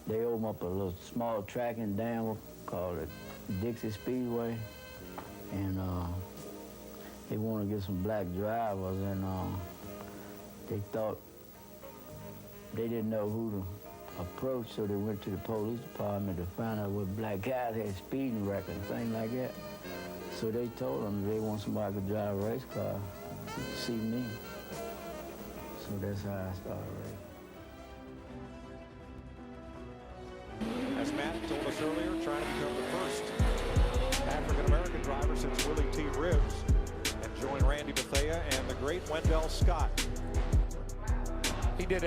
They opened up a little small track in Danville called the Dixie Speedway, and they wanted to get some black drivers, and they thought they didn't know who to approach, so they went to the police department to find out what black guys had speeding records and things like that. So they told them they want somebody to drive a race car to see me. So that's how I started racing. As Matt told us earlier, trying to become the first African-American driver since Willie T. Ribbs and join Randy Bethea and the great Wendell Scott. He did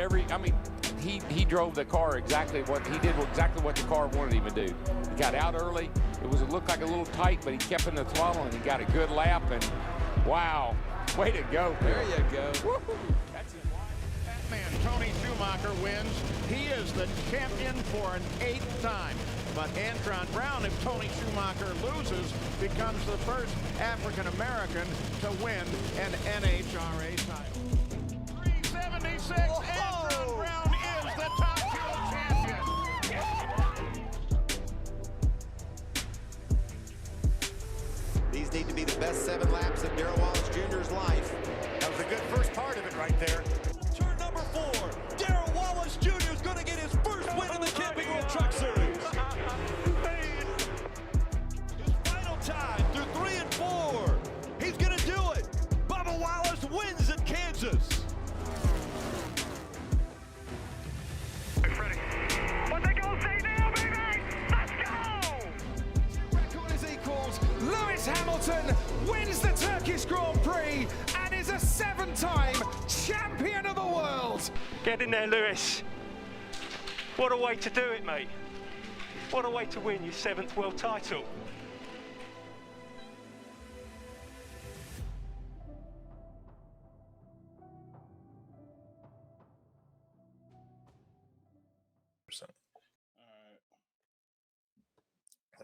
he drove the car exactly what the car wanted him to do. He got out early. It looked like a little tight, but he kept in the throttle and he got a good lap. And wow, way to go! There you go. Woo-hoo. That's it. That man, Tony Schumacher, wins. He is the champion for an 8th time. But Antron Brown, if Tony Schumacher loses, becomes the first African-American to win an NHRA title. 376, Antron Brown is the Top Fuel champion. These need to be the best 7 laps of Darrell Wallace Jr.'s life. That was a good first part of it right there. Turn number 4, Darrell Wallace Jr. is going to get his first win in the Camping World Truck Series. His final time through 3 and 4. He's going to do it. Bubba Wallace wins at Kansas. What they gonna say now, baby? Let's go! Record is equals. Lewis Hamilton wins the Turkish Grand Prix and is a 7-time champion of the world. Get in there, Lewis. What a way to do it, mate. What a way to win your 7th world title.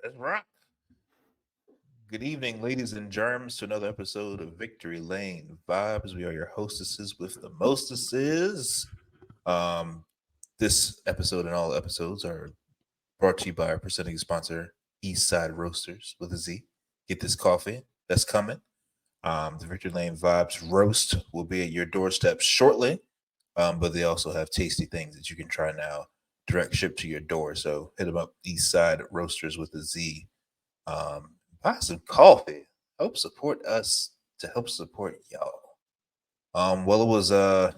Let's rock. Good evening, ladies and germs, to another episode of Victory Lane Vibes. We are your hostesses with the mostesses. This episode and all episodes are brought to you by our presenting sponsor, Eastside Roasters with a Z. Get this coffee that's coming. The Victory Lane Vibes roast will be at your doorstep shortly, but they also have tasty things that you can try now, direct ship to your door. So hit them up, Eastside Roasters with a Z. Buy some coffee. Help support us to help support y'all. Well, it was a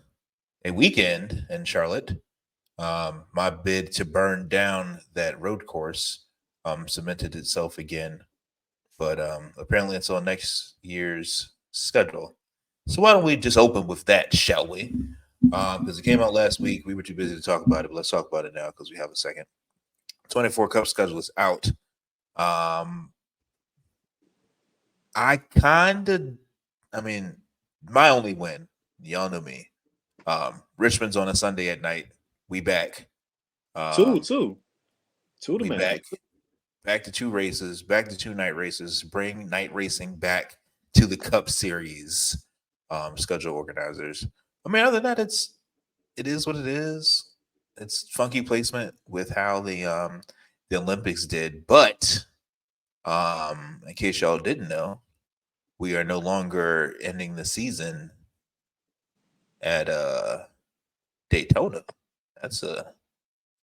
weekend in Charlotte. My bid to burn down that road course cemented itself again, but apparently it's on next year's schedule. So why don't we just open with that, shall we? Because it came out last week. We were too busy to talk about it, but let's talk about it now because we have a second. 24 Cup schedule is out. My only win, y'all know me. Richmond's on a Sunday at night. We back. Two to we back to 2 races, back to 2 night races. Bring night racing back to the Cup Series. Schedule organizers. I mean, other than that, it is what it is. It's funky placement with how the Olympics did, but in case y'all didn't know, we are no longer ending the season at Daytona. That's a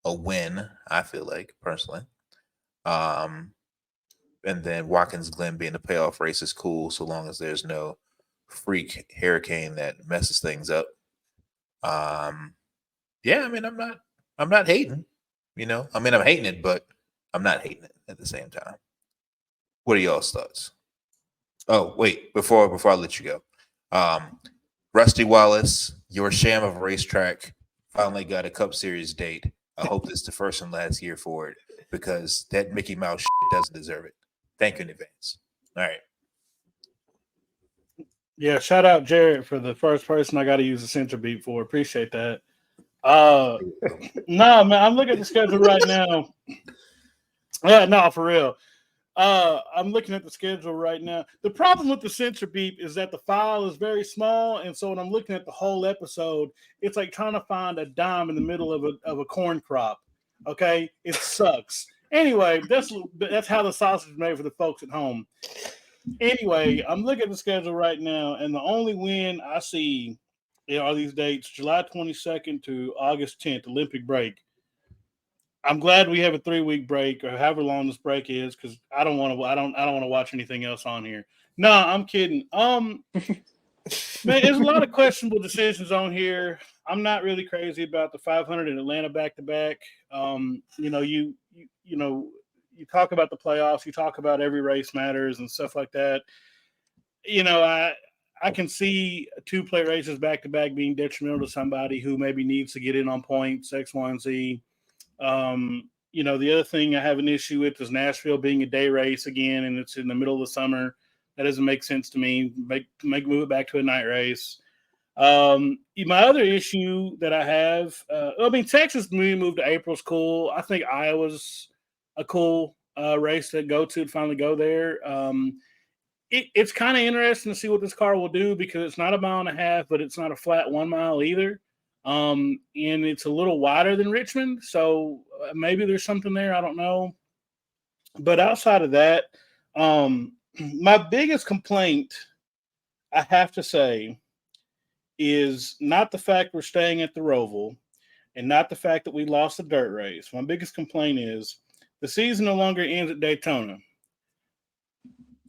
win, I feel like, personally. And then Watkins Glen being the payoff race is cool so long as there's no freak hurricane that messes things up. Yeah, I mean, I'm not hating, you know. I mean, I'm hating it, but I'm not hating it at the same time. What are y'all's thoughts? Oh, wait, before I let you go. Rusty Wallace, your sham of a racetrack, finally got a Cup Series date. I hope this is the first and last year for it because that Mickey Mouse shit doesn't deserve it. Thank you in advance. All right. Yeah, shout out Jared for the first person I got to use the center beat for. Appreciate that. No, man, I'm looking at the schedule right now. Yeah, no, for real. I'm looking at the schedule right now. The problem with the censor beep is that the file is very small, and so when I'm looking at the whole episode, it's like trying to find a dime in the middle of a corn crop. Okay, it sucks. Anyway, that's how the sausage is made for the folks at home. Anyway, I'm looking at the schedule right now, and the only win I see are these dates: July 22nd to August 10th, Olympic break. I'm glad we have a 3-week break or however long this break is, because I don't want to watch anything else on here. No, I'm kidding. Man, there's a lot of questionable decisions on here. I'm not really crazy about the 500 in Atlanta back to back. You talk about the playoffs, you talk about every race matters and stuff like that. I can see 2 plate races back to back being detrimental to somebody who maybe needs to get in on points X, Y, and Z. The other thing I have an issue with is Nashville being a day race again, and it's in the middle of the summer. That doesn't make sense to me. Move it back to a night race. My other issue that I have, Texas moved to April's cool. I think Iowa's a cool race to finally go there. It's kind of interesting to see what this car will do, because it's not a mile and a half, but it's not a flat 1 mile either. And it's a little wider than Richmond, so maybe there's something there. I don't know. But outside of that, my biggest complaint, I have to say, is not the fact we're staying at the Roval and not the fact that we lost the dirt race. My biggest complaint is the season no longer ends at Daytona.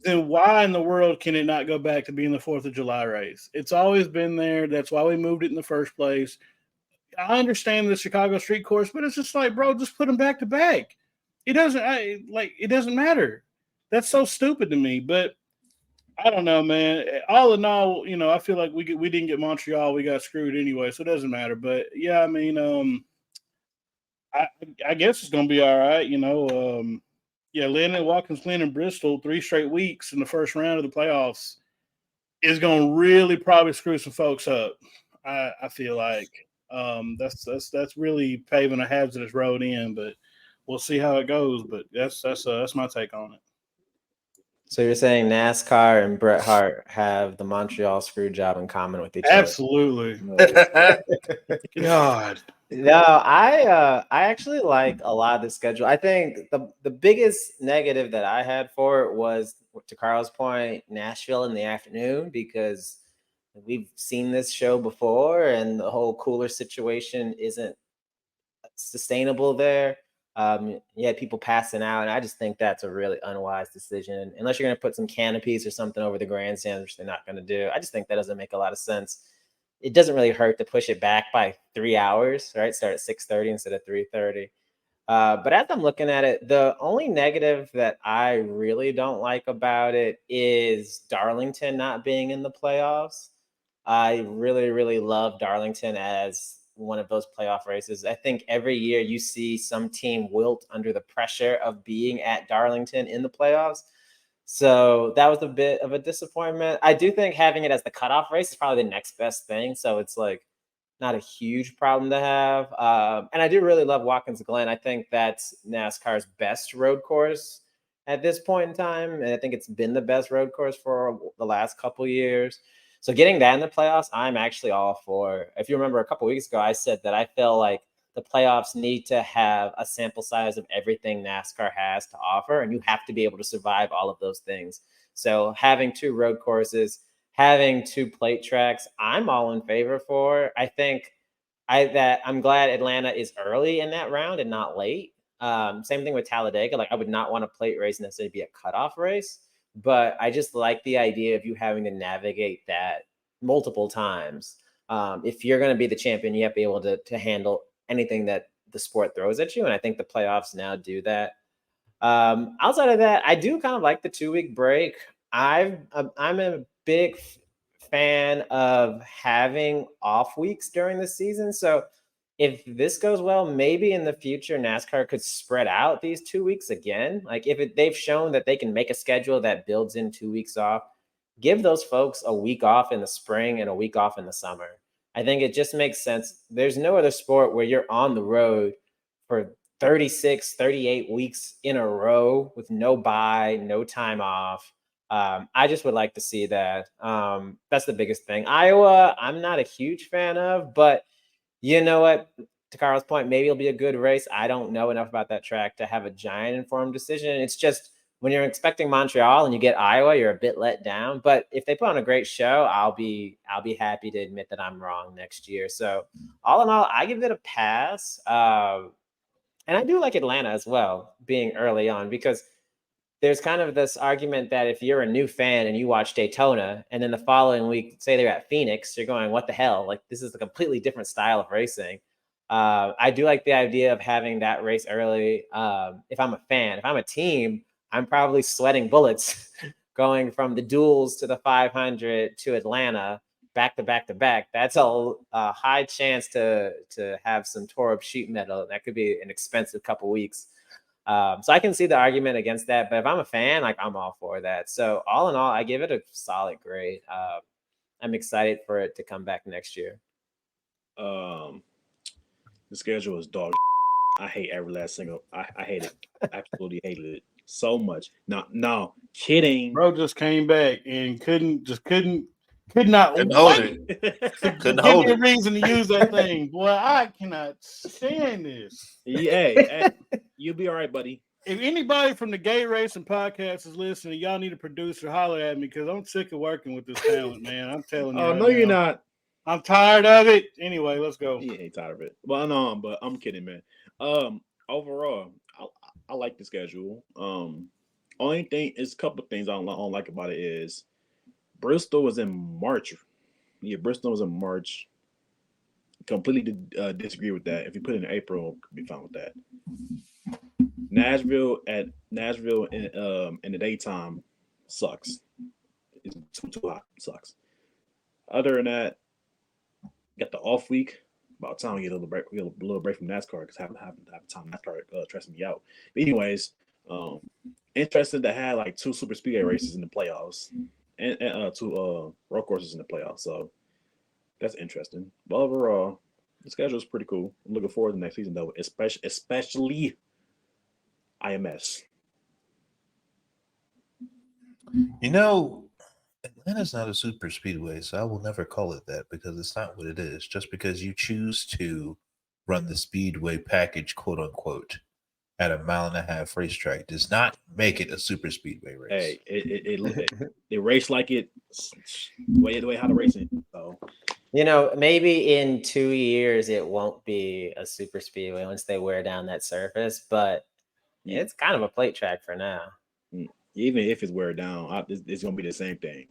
Then why in the world can it not go back to being the 4th of July race? It's always been there. That's why we moved it in the first place. I understand the Chicago street course, but it's just like, bro, just put them back to back. It doesn't matter. That's so stupid to me. But I don't know, man. All in all, I feel like we didn't get Montreal. We got screwed anyway, so it doesn't matter. But yeah, I guess it's gonna be all right. Landon Watkins Glen and Bristol 3 straight weeks in the first round of the playoffs is gonna really probably screw some folks up. I feel like that's really paving a hazardous road in, but we'll see how it goes. But that's my take on it. So you're saying NASCAR and Bret Hart have the Montreal screw job in common with each other? Absolutely. God. No, I actually like a lot of the schedule. I think the biggest negative that I had for it was, to Carl's point, Nashville in the afternoon, because we've seen this show before and the whole cooler situation isn't sustainable there. You had people passing out, and I just think that's a really unwise decision. Unless you're going to put some canopies or something over the grandstand, which they're not going to do. I just think that doesn't make a lot of sense. It doesn't really hurt to push it back by 3 hours, right? Start at 6:30 instead of 3:30. But as I'm looking at it, the only negative that I really don't like about it is Darlington not being in the playoffs. I really, really love Darlington as one of those playoff races. I think every year you see some team wilt under the pressure of being at Darlington in the playoffs. So that was a bit of a disappointment. I do think having it as the cutoff race is probably the next best thing. So it's like not a huge problem to have. And I do really love Watkins Glen. I think that's NASCAR's best road course at this point in time. And I think it's been the best road course for the last couple years. So getting that in the playoffs, I'm actually all for. If you remember a couple weeks ago, I said that I feel like the playoffs need to have a sample size of everything NASCAR has to offer, and you have to be able to survive all of those things. So having 2 road courses, having 2 plate tracks, I'm all in favor for. I think I'm glad Atlanta is early in that round and not late. Same thing with Talladega. Like, I would not want a plate race necessarily be a cutoff race, but I just like the idea of you having to navigate that multiple times. If you're going to be the champion, you have to be able to handle anything that the sport throws at you. And I think the playoffs now do that. Outside of that, I do kind of like the 2-week break. I'm a big fan of having off weeks during the season. So if this goes well, maybe in the future, NASCAR could spread out these 2 weeks again. Like they've shown that they can make a schedule that builds in 2 weeks off, give those folks a week off in the spring and a week off in the summer. I think it just makes sense. There's no other sport where you're on the road for 36, 38 weeks in a row with no bye, no time off. I just would like to see that. That's the biggest thing. Iowa, I'm not a huge fan of, but you know what? to Carl's point, maybe it'll be a good race. I don't know enough about that track to have a giant informed decision. It's just when you're expecting Montreal and you get Iowa, you're a bit let down. But if they put on a great show, I'll be happy to admit that I'm wrong next year. So all in all, I give it a pass. And I do like Atlanta as well, being early on, because there's kind of this argument that if you're a new fan and you watch Daytona and then the following week, say they're at Phoenix, you're going, what the hell? Like, this is a completely different style of racing. I do like the idea of having that race early. If I'm a fan, if I'm a team, I'm probably sweating bullets going from the duels to the 500 to Atlanta back to back to back. That's a high chance to have some tore up sheet metal. That could be an expensive couple weeks. So I can see the argument against that, but if I'm a fan, like, I'm all for that. So all in all, I give it a solid grade. I'm excited for it to come back next year. The schedule is dog. I hate every last single. I hate it. Absolutely hated it so much. No, kidding. Bro just came back and could not hold wait it. to Couldn't give hold me a it. reason to use that thing. Boy, I cannot stand this. Hey, you'll be all right, buddy. If anybody from the Gay Racing Podcast is listening, y'all need a producer, holler at me, because I'm sick of working with this talent, man. I'm telling you. Oh, no, you're not. I'm tired of it. Anyway, let's go. You ain't tired of it. Well, no, but I'm kidding, man. Overall, I like the schedule. Only thing is a couple of things I don't like about it is Bristol was in March. Yeah, Bristol was in March. Completely disagree with that. If you put it in April, could be fine with that. Nashville in the daytime sucks. It's too hot. Sucks. Other than that, got the off week. About time we get a little break from NASCAR, because I haven't had time NASCAR stressing me out. But anyways, interesting to have like 2 super speedway races in the playoffs and 2 road courses in the playoffs. So that's interesting. But overall, the schedule is pretty cool. I'm looking forward to the next season though, especially IMS. You know, Atlanta's not a super speedway, so I will never call it that, because it's not what it is. Just because you choose to run the speedway package, quote unquote, at a 1.5-mile racetrack does not make it a super speedway race. Hey, it race like it the way how to race it. So maybe in 2 years it won't be a super speedway once they wear down that surface, but it's kind of a plate track for now. Even if it's wear down, it's gonna be the same thing.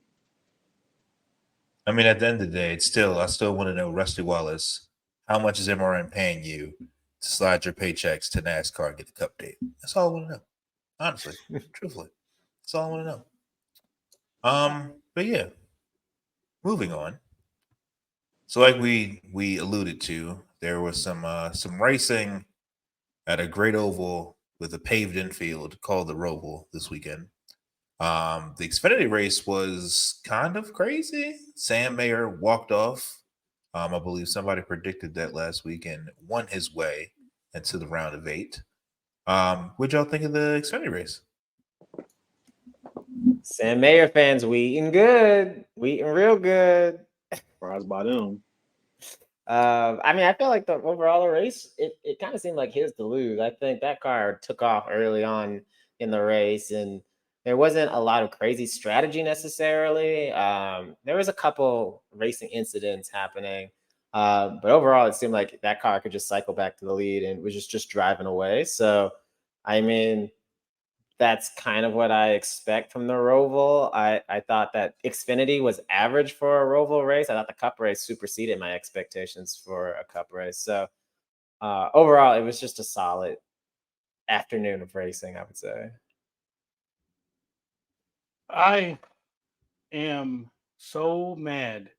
I mean, at the end of the day, I still want to know, Rusty Wallace, how much is MRN paying you to slide your paychecks to NASCAR and get the cup date? That's all I want to know. Honestly, truthfully, that's all I want to know. But yeah, moving on. So, like we alluded to, there was some racing at a great oval with a paved infield called the Roval this weekend. The Xfinity race was kind of crazy. Sam Mayer walked off. I believe somebody predicted that last week and won his way into the round of 8. What'd y'all think of the Xfinity race? Sam Mayer fans, we eating good. We eating real good. Surprised by them. I feel like the overall race, it kind of seemed like his to lose. I think that car took off early on in the race, and there wasn't a lot of crazy strategy necessarily. There was a couple racing incidents happening, but overall, it seemed like that car could just cycle back to the lead and was just driving away. So, that's kind of what I expect from the Roval. I thought that Xfinity was average for a Roval race. I thought the Cup race superseded my expectations for a Cup race. So overall, it was just a solid afternoon of racing, I would say. I am so mad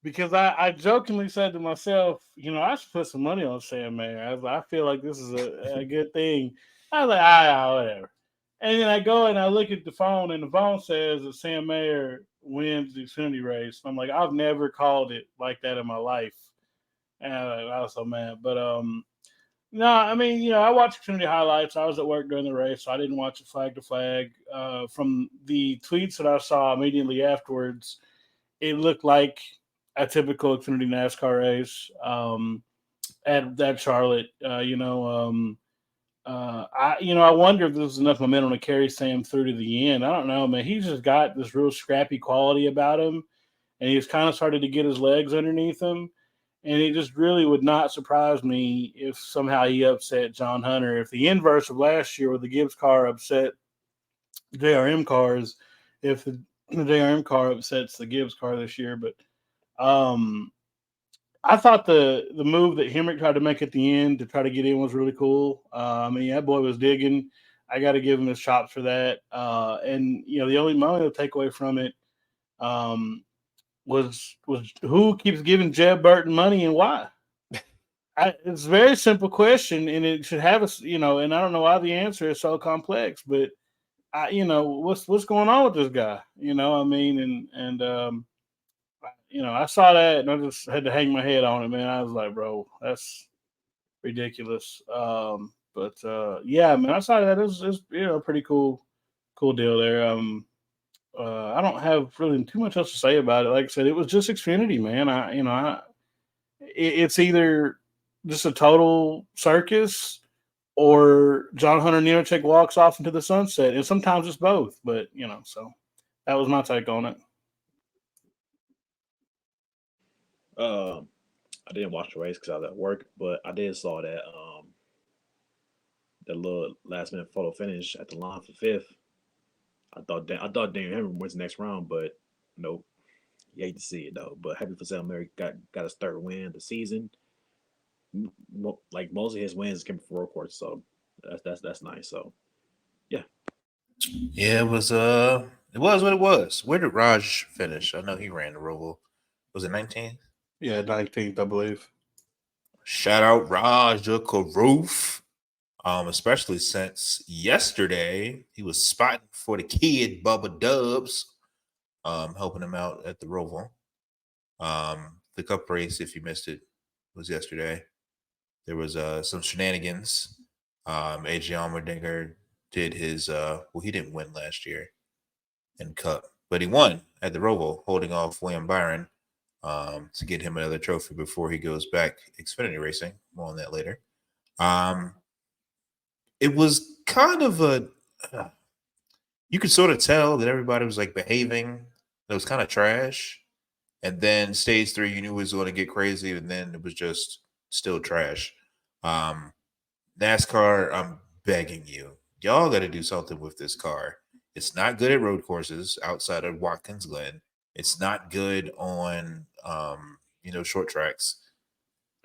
because I jokingly said to myself, I should put some money on Sam Mayer. I feel like this is a good thing. I was like, whatever. And then I go and I look at the phone, and the phone says that Sam Mayer wins the Xfinity race. I'm like, I've never called it like that in my life. And I was so mad. But no, I watched Xfinity highlights. I was at work during the race, so I didn't watch it flag to flag. From the tweets that I saw immediately afterwards, it looked like a typical Xfinity NASCAR race. at Charlotte. I wonder if there's enough momentum to carry Sam through to the end. I don't know, man. He's just got this real scrappy quality about him, and he's kind of started to get his legs underneath him. And it just really would not surprise me if somehow he upset John Hunter. If the inverse of last year, where the Gibbs car upset JRM cars, if the JRM car upsets the Gibbs car this year. But I thought the move that Hemrick tried to make at the end to try to get in was really cool. That boy was digging. I got to give him his chops for that. And the only takeaway from it was who keeps giving Jeb Burton money and why. It's a very simple question, and it should have us. And I don't know why the answer is so complex, but what's going on with this guy? I saw that and I just had to hang my head on it, man. I was like, bro, that's ridiculous. Yeah, man, I saw that. It was a pretty cool deal there. I don't have really too much else to say about it. Like I said, it was just Xfinity, man. It's either just a total circus or John Hunter Nemechek walks off into the sunset, and sometimes it's both. But so that was my take on it. I didn't watch the race because I was at work, but I did saw that the little last minute photo finish at the line for fifth. I thought Daniel Henry wins the next round, but nope. You hate to see it though. But happy for Sam Mary got his third win of the season. Like most of his wins came from road course, so that's nice. So yeah. Yeah, it was what it was. Where did Raj finish? I know he ran the Roval. Was it 19th? Yeah, 19th, I believe. Shout out Raj Karoof. Especially since yesterday he was spotting for the kid Bubba Dubs, helping him out at the Roval. The Cup race, if you missed it, was yesterday. There was some shenanigans. AJ Allmendinger did his he didn't win last year in Cup, but he won at the Roval, holding off William Byron to get him another trophy before he goes back Xfinity racing. More on that later. It was kind of you could sort of tell that everybody was like behaving. It was kind of trash. And then stage 3, you knew it was going to get crazy. And then it was just still trash. NASCAR, I'm begging you. Y'all got to do something with this car. It's not good at road courses outside of Watkins Glen. It's not good on, short tracks.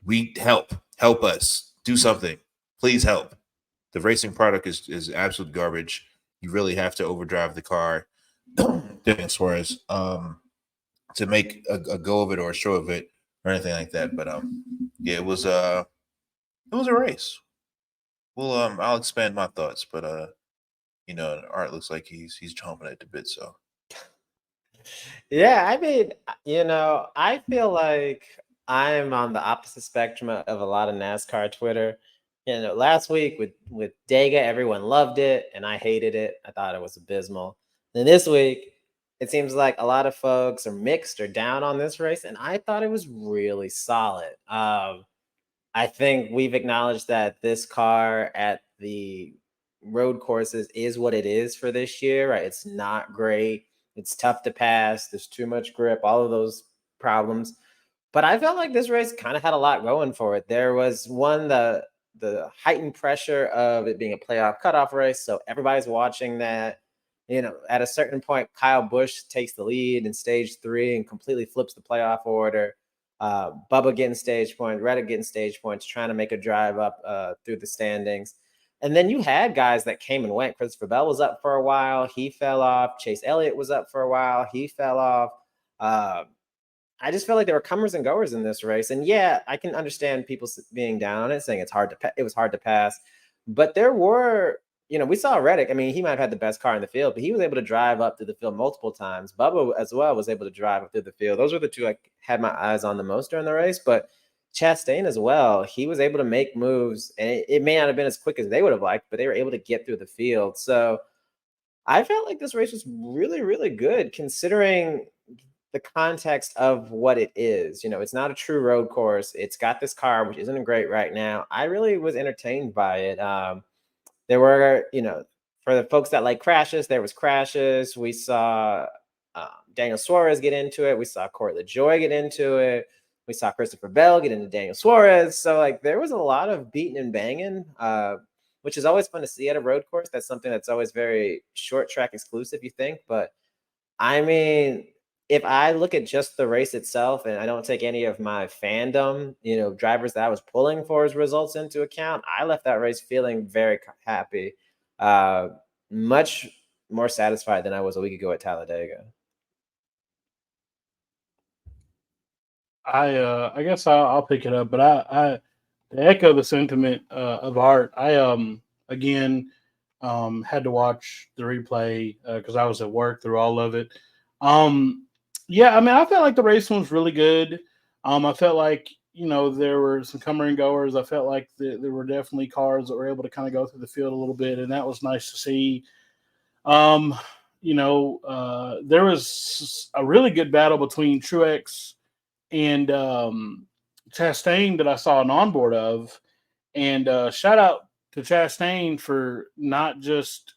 We help us do something. Please help. The racing product is absolute garbage. You really have to overdrive the car, as far as to make a go of it or a show of it or anything like that. But yeah, it was a race. Well, I'll expand my thoughts, but Art looks like he's chomping at the bit. So yeah, I mean, I feel like I'm on the opposite spectrum of a lot of NASCAR Twitter. Last week with Dega, everyone loved it, and I hated it. I thought it was abysmal. Then this week, it seems like a lot of folks are mixed or down on this race, and I thought it was really solid. I think we've acknowledged that this car at the road courses is what it is for this year, right? It's not great. It's tough to pass. There's too much grip, all of those problems. But I felt like this race kind of had a lot going for it. There was the heightened pressure of it being a playoff cutoff race. So everybody's watching that. At a certain point, Kyle Busch takes the lead in stage 3 and completely flips the playoff order. Bubba getting stage points, Reddick getting stage points, trying to make a drive up through the standings. And then you had guys that came and went. Christopher Bell was up for a while. He fell off. Chase Elliott was up for a while. He fell off. I just felt like there were comers and goers in this race. And yeah, I can understand people being down on it, saying it was hard to pass. But there were, we saw Reddick. I mean, he might have had the best car in the field, but he was able to drive up through the field multiple times. Bubba as well was able to drive up through the field. Those were the two I had my eyes on the most during the race. But Chastain as well, he was able to make moves, and it may not have been as quick as they would have liked, but they were able to get through the field. So I felt like this race was really, really good, considering the context of what it is. You know, it's not a true road course. It's got this car, which isn't great right now. I really was entertained by it. There were, you know, for the folks that like crashes, there was crashes. We saw Daniel Suarez get into it. We saw Corey LaJoy get into it. We saw Christopher Bell get into Daniel Suarez. So like there was a lot of beating and banging, which is always fun to see at a road course. That's something that's always very short track exclusive, you think. But I mean, if I look at just the race itself and I don't take any of my fandom, you know, drivers that I was pulling for as results into account, I left that race feeling very happy, much more satisfied than I was a week ago at Talladega. I guess I'll pick it up, but I to echo the sentiment of Art, I again had to watch the replay because I was at work through all of it. Yeah, I mean, I felt like the racing was really good. I felt like, you know, there were some comer and goers. I felt like there were definitely cars that were able to kind of go through the field a little bit, and that was nice to see. You know, there was a really good battle between Truex and Chastain that I saw an onboard of. And shout out to Chastain for not just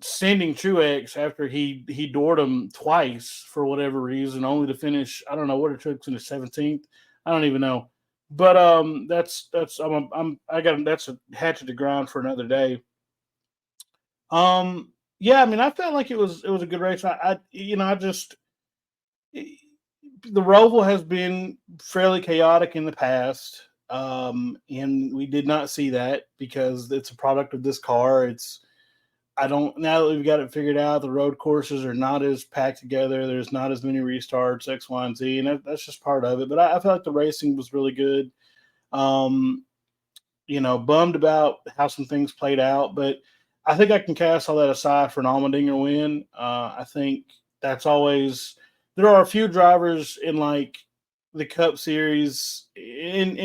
sending Truex after he doored him twice for whatever reason, only to finish. I don't know what it took in the 17th. I don't even know. But that's that's a hatchet to grind for another day. Yeah, I mean, I felt like it was a good race. The Roval has been fairly chaotic in the past, and we did not see that because it's a product of this car. Now that we've got it figured out, the road courses are not as packed together. There's not as many restarts, X, Y, and Z, and that's just part of it. But I feel like the racing was really good. You know, bummed about how some things played out, but I think I can cast all that aside for an Allmendinger win. I think that's always – there are a few drivers in like the Cup Series in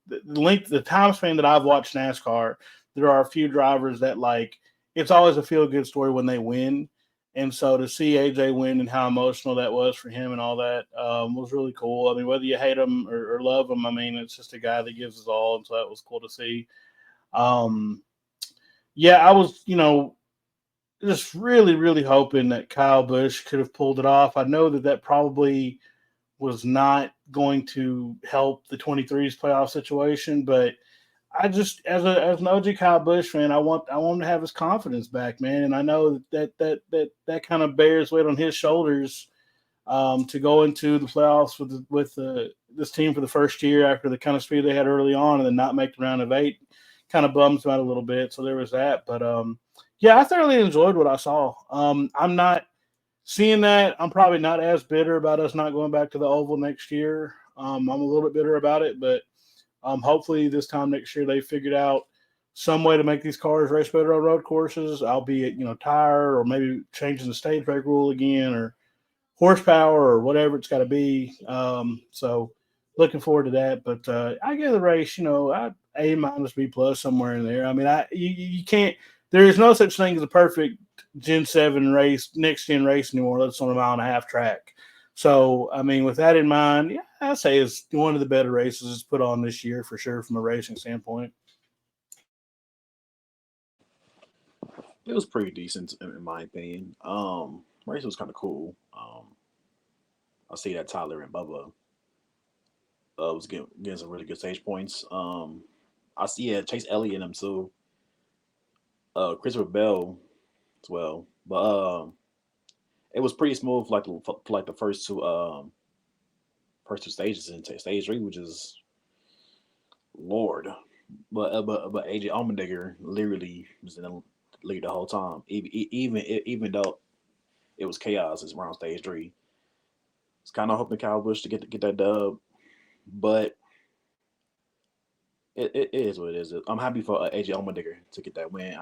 the time span that I've watched NASCAR. There are a few drivers that like it's always a feel good story when they win, and so to see AJ win and how emotional that was for him and all that was really cool. I mean, whether you hate him or love him, I mean, it's just a guy that gives his all, and so that was cool to see. Yeah, I was, you know, just really, really hoping that Kyle Busch could have pulled it off. I know that probably was not going to help the 23's playoff situation, but I just, as an OG Kyle Busch fan, I want him to have his confidence back, man. And I know that kind of bears weight on his shoulders to go into the playoffs with this team for the first year after the kind of speed they had early on, and then not make the round of 8. Kind of bums him out a little bit. So there was that, but yeah, I thoroughly enjoyed what I saw. I'm not seeing that. I'm probably not as bitter about us not going back to the Oval next year. I'm a little bit bitter about it, but hopefully this time next year they figured out some way to make these cars race better on road courses, albeit, you know, tire or maybe changing the stage brake rule again or horsepower or whatever it's got to be. So looking forward to that. But I give the race, you know, A minus B plus somewhere in there. I mean, you can't. There is no such thing as a perfect Gen 7 race, next gen race anymore. That's on a 1.5-mile track. So, I mean, with that in mind, yeah, I say it's one of the better races it's put on this year for sure from a racing standpoint. It was pretty decent in my opinion. Race was kind of cool. I see that Tyler and Bubba was getting some really good stage points. I see Chase Elliott in them too. Christopher Bell as well, but it was pretty smooth for like the first two stages in stage 3, which is Lord. But AJ Allmendinger literally was in the lead the whole time, even though it was chaos around stage 3. It's kind of hoping Kyle Busch to get that dub, but it is what it is. I'm happy for AJ Allmendinger to get that win.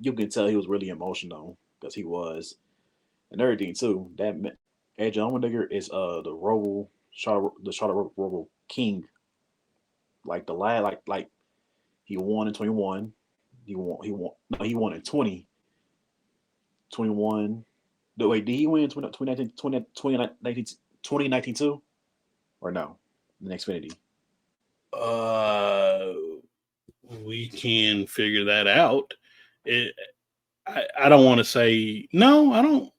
You can tell he was really emotional because he was, and everything too. That AJ Allmendinger is the Charlotte Roval king. Like the lad, like he won in 21. He won in 20, 21, Wait, did he win 2019 too? Or no? The next Xfinity. We can figure that out. I don't want to say no. I don't.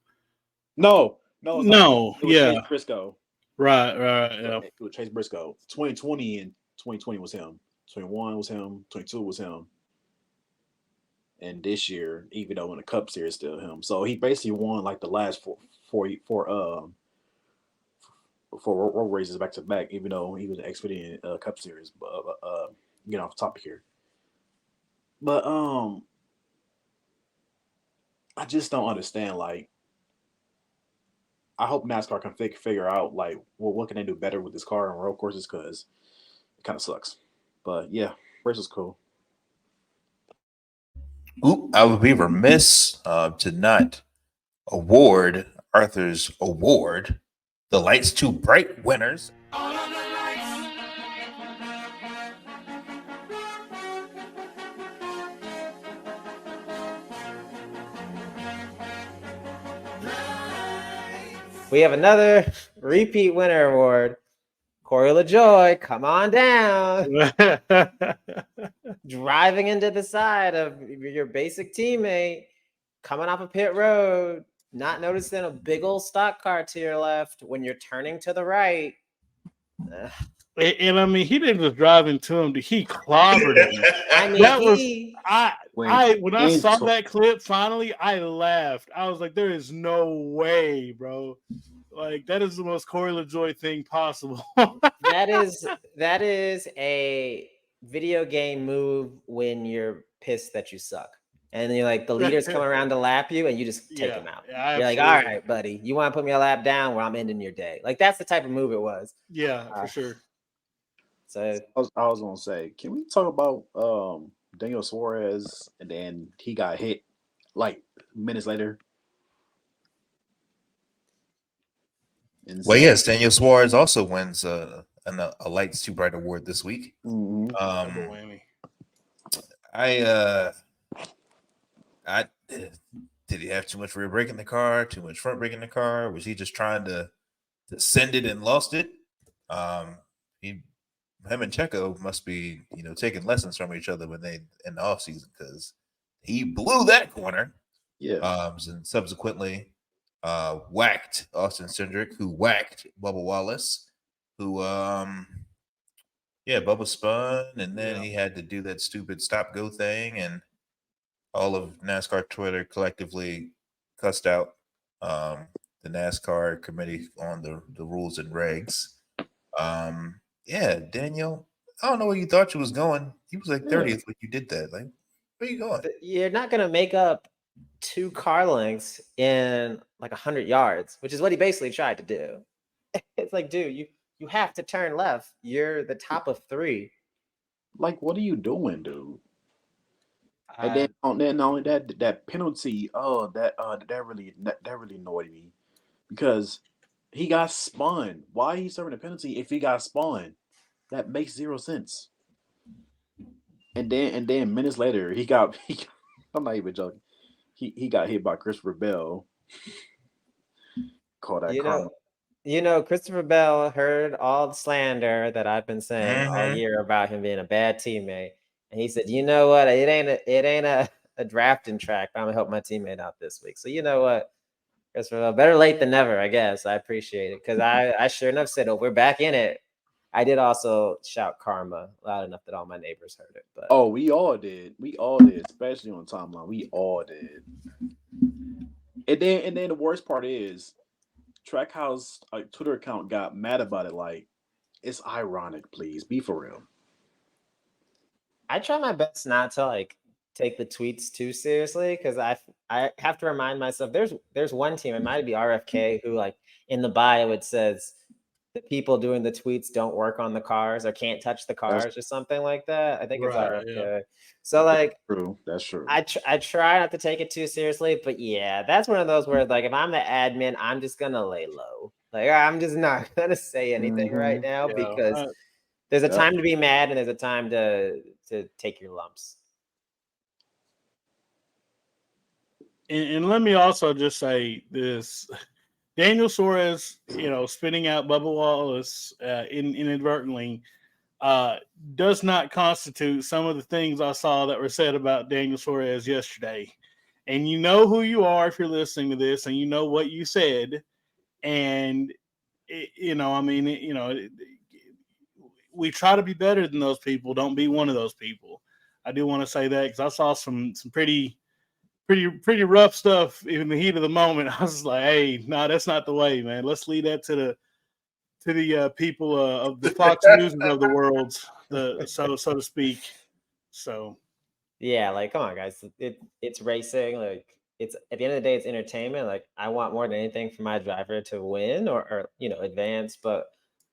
No. No. It was Yeah. Chase Briscoe. Right. Yeah. It was Chase Briscoe. 2020 and 2020 was him. 21 was him. 22 was him. And this year, even though in the Cup Series, still him. So he basically won like the last four road races back to back, even though he was an Xfinity Cup Series. But get off topic here. But I just don't understand. Like, I hope NASCAR can figure out like, well, what can they do better with this car on road courses, because it kind of sucks. But yeah, race was cool. Oop, I would be remiss to not award Arthur's award, the Lights Too Bright winners. We have another repeat winner award. Corey LaJoy, come on down. Driving into the side of your basic teammate, coming off a pit road, not noticing a big old stock car to your left when you're turning to the right. And I mean, he didn't just drive into him; he clobbered him. I mean, when I saw that clip, finally, I laughed. I was like, "There is no way, bro! Like, that is the most Corey LaJoy thing possible." that is a video game move when you're pissed that you suck. And then you're like, the leader's coming around to lap you, and you just take him out. Yeah, you're like, all right, buddy, you want to put me a lap down where I'm ending your day. Like, that's the type of move it was. Yeah, for sure. So I was gonna say, can we talk about Daniel Suarez, and then he got hit like minutes later? Well, yes, Daniel Suarez also wins a Lights Too Bright award this week. Mm-hmm. Double whammy. Did he have too much rear brake in the car? Too much front brake in the car? Was he just trying to send it and lost it? Him and Checo must be, taking lessons from each other when they in the off season, because he blew that corner. Yeah. And subsequently whacked Austin Cindric, who whacked Bubba Wallace, who Bubba spun, and then he had to do that stupid stop go thing, and all of NASCAR Twitter collectively cussed out the NASCAR committee on the rules and regs. Daniel, I don't know where you thought you was going. He was like 30th when you did that. Like, where you going? You're not going to make up 2 car lengths in like 100 yards, which is what he basically tried to do. It's like, dude, you have to turn left. You're the top of 3. Like, what are you doing, dude? And then only that penalty, that really annoyed me, because he got spun. Why are you serving a penalty if he got spun? That makes 0 sense. And then minutes later, I'm not even joking. He got hit by Christopher Bell. Call that karma. Christopher Bell heard all the slander that I've been saying all year about him being a bad teammate. And he said, you know what? It ain't a drafting track, but I'm gonna help my teammate out this week. So you know what? Christopher Bell, better late than never, I guess. I appreciate it, because I sure enough said, oh, we're back in it. I did also shout karma loud enough that all my neighbors heard it. But we all did, especially on timeline. We all did. And then the worst part is, Trackhouse Twitter account got mad about it. Like, it's ironic. Please be for real. I try my best not to take the tweets too seriously, because I have to remind myself there's one team, it might be RFK, who in the bio it says the people doing the tweets don't work on the cars or can't touch the cars or something like that. I think it's RFK. Yeah. So that's true. I try not to take it too seriously, but yeah, that's one of those where if I'm the admin, I'm just gonna lay low. I'm just not gonna say anything right now, because there's a time to be mad and there's a time to take your lumps. and let me also just say this: Daniel Suarez, spitting out Bubba Wallace inadvertently, does not constitute some of the things I saw that were said about Daniel Suarez yesterday. And you know who you are if you're listening to this, and you know what you said. And we try to be better than those people. Don't be one of those people. I do want to say that because I saw some pretty rough stuff in the heat of the moment. I was like, hey, no, that's not the way, man. Let's leave that to the people of the Fox News of the world, so to speak. So Yeah, like come on, guys. It's racing. Like it's at the end of the day, it's entertainment. Like I want more than anything for my driver to win or advance, but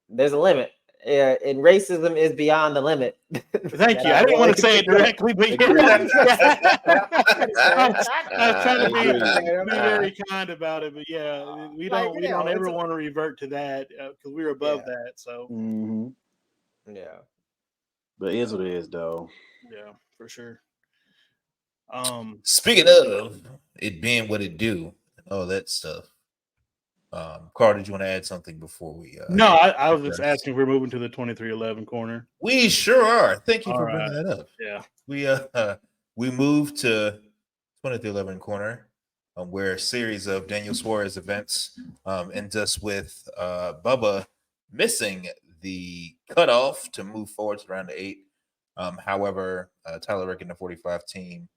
there's a limit. Yeah, and racism is beyond the limit. Thank you. I didn't want to say it directly, but I was trying to be very kind about it. But yeah, we don't ever want to revert to that because we're above that. So yeah, but it is what it is, though. Yeah, for sure. Speaking of it being what it do, and all that stuff. Carl, did you want to add something before we? No, I was just asking if we're moving to the 2311 corner. We sure are. Thank you All for right. bringing that up. Yeah, we moved to 2311 corner, where a series of Daniel Suarez events ends us with Bubba missing the cutoff to move forward to round 8. However, Tyler Rick and the 45 team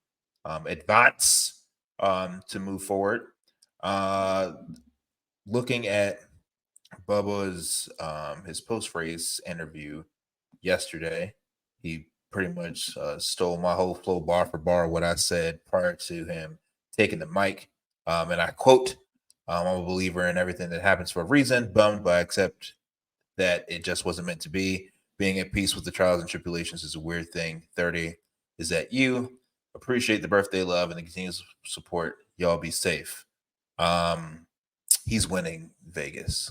advance to move forward. Looking at Bubba's his post-race interview yesterday, he pretty much stole my whole flow bar for bar what I said prior to him taking the mic. And I quote, I'm a believer in everything that happens for a reason, bummed, but I accept that it just wasn't meant to be. Being at peace with the trials and tribulations is a weird thing. 30 is that you. Appreciate the birthday love and the continuous support. Y'all be safe. He's winning Vegas.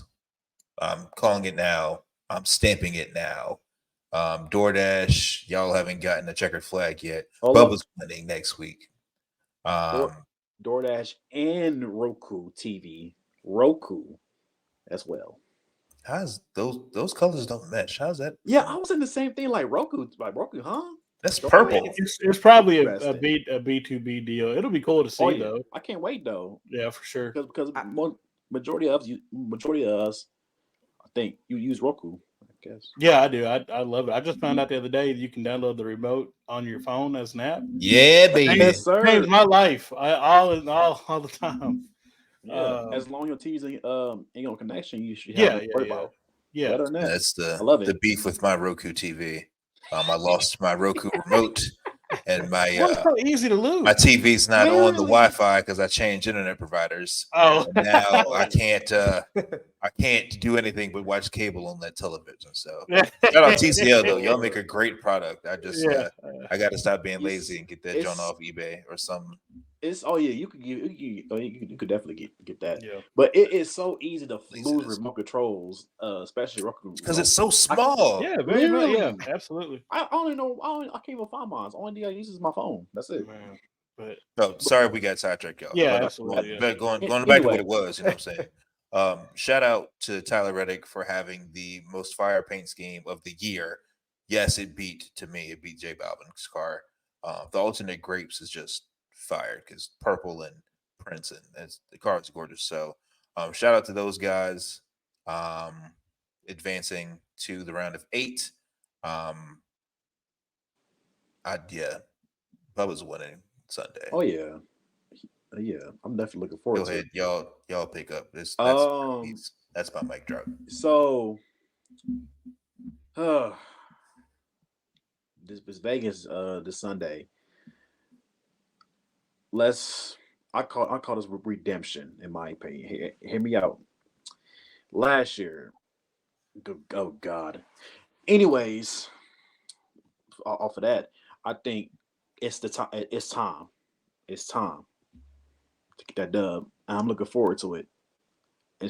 I'm calling it now. I'm stamping it now. DoorDash, y'all haven't gotten a checkered flag yet. Bubba's winning next week. DoorDash and Roku TV. Roku as well. How's those colors don't match? How's that? Yeah, I was in the same thing like Roku, huh? That's purple. It's probably a B2B deal. It'll be cool to see though. I can't wait though. Yeah, for sure. Because majority of us, I think you use Roku. I guess. Yeah, I do. I love it. I just found out the other day that you can download the remote on your phone as an app. Yeah, baby. Yes, sir. Changed my life. All the time. Yeah, as long as your TV's in connection, you should have to worry about. Yeah, better than that. That's I love it. The beef with my Roku TV. I lost my Roku remote, and my it's so easy to lose. My TV's not on the Wi-Fi because I changed internet providers. Oh, and now I can't do anything but watch cable on that television. So shout out TCL though, y'all make a great product. I just I got to stop being lazy and get that joint off eBay or something. You could definitely get that. Yeah. But it is so easy to lose remote controls, especially Roku. Because it's so small. Yeah, very much. Yeah, absolutely. I can't even find mine. The only thing I use is my phone. That's it. But sorry we got sidetracked, y'all. Yeah, absolutely. But going back to what it was, you know what I'm saying? Shout out to Tyler Reddick for having the most fire paint scheme of the year. Yes, it beat J Balvin's car. The alternate grapes is just fire because purple and Prince and the car is gorgeous. So shout out to those guys advancing to the round of 8. Bubba's winning Sunday. Oh yeah, I'm definitely looking forward to it. Y'all pick up this. That's my mic drop. So this Vegas this Sunday. I call this redemption in my opinion. Hear me out. Last year, oh God. Anyways, off of that, I think it's time. It's time to get that dub. And I'm looking forward to it, and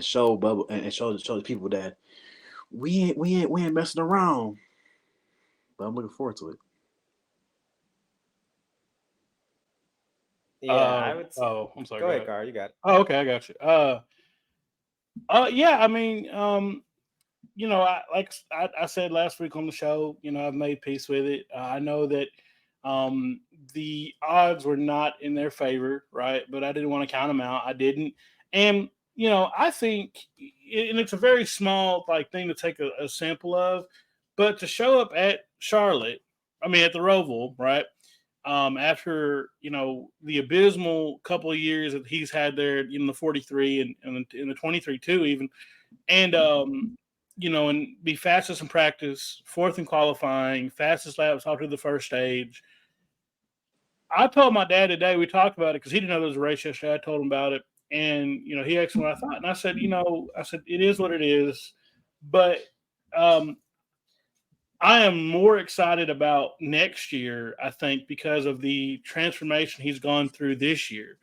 show Bubba and show the people that we ain't messing around. But I'm looking forward to it. Yeah, I would. Oh, I'm sorry. Go ahead, Gar. You got it. Oh, okay, I got you. Yeah, I mean, I said last week on the show, I've made peace with it. I know that the odds were not in their favor, right? But I didn't want to count them out. I didn't, and I think, and it's a very small thing to take a sample of, but to show up at Charlotte, I mean at the Roval, right? After the abysmal couple of years that he's had there in the 43 and in the 23 too, even, and and be fastest in practice, fourth in qualifying, fastest laps off to the first stage. I told my dad today, we talked about it because he didn't know there was a race yesterday. I told him about it, and he asked me what I thought, and I said, it is what it is, but I am more excited about next year, I think, because of the transformation he's gone through this year,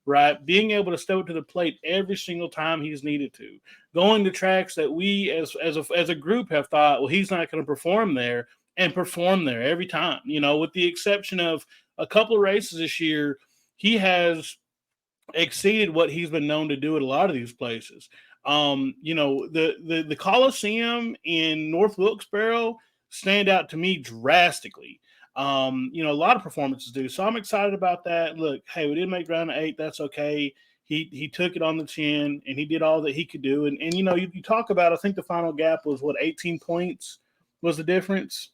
right? Being able to step to the plate every single time he's needed to, going to tracks that we as a group have thought, well, he's not going to perform there, and perform there every time, with the exception of a couple of races this year, he has exceeded what he's been known to do at a lot of these places. The Coliseum in North Wilkesboro stand out to me drastically. A lot of performances do. So I'm excited about that. Look, hey, we didn't make round of 8. That's okay. He took it on the chin and he did all that he could do. And you talk about, I think the final gap was 18 points was the difference.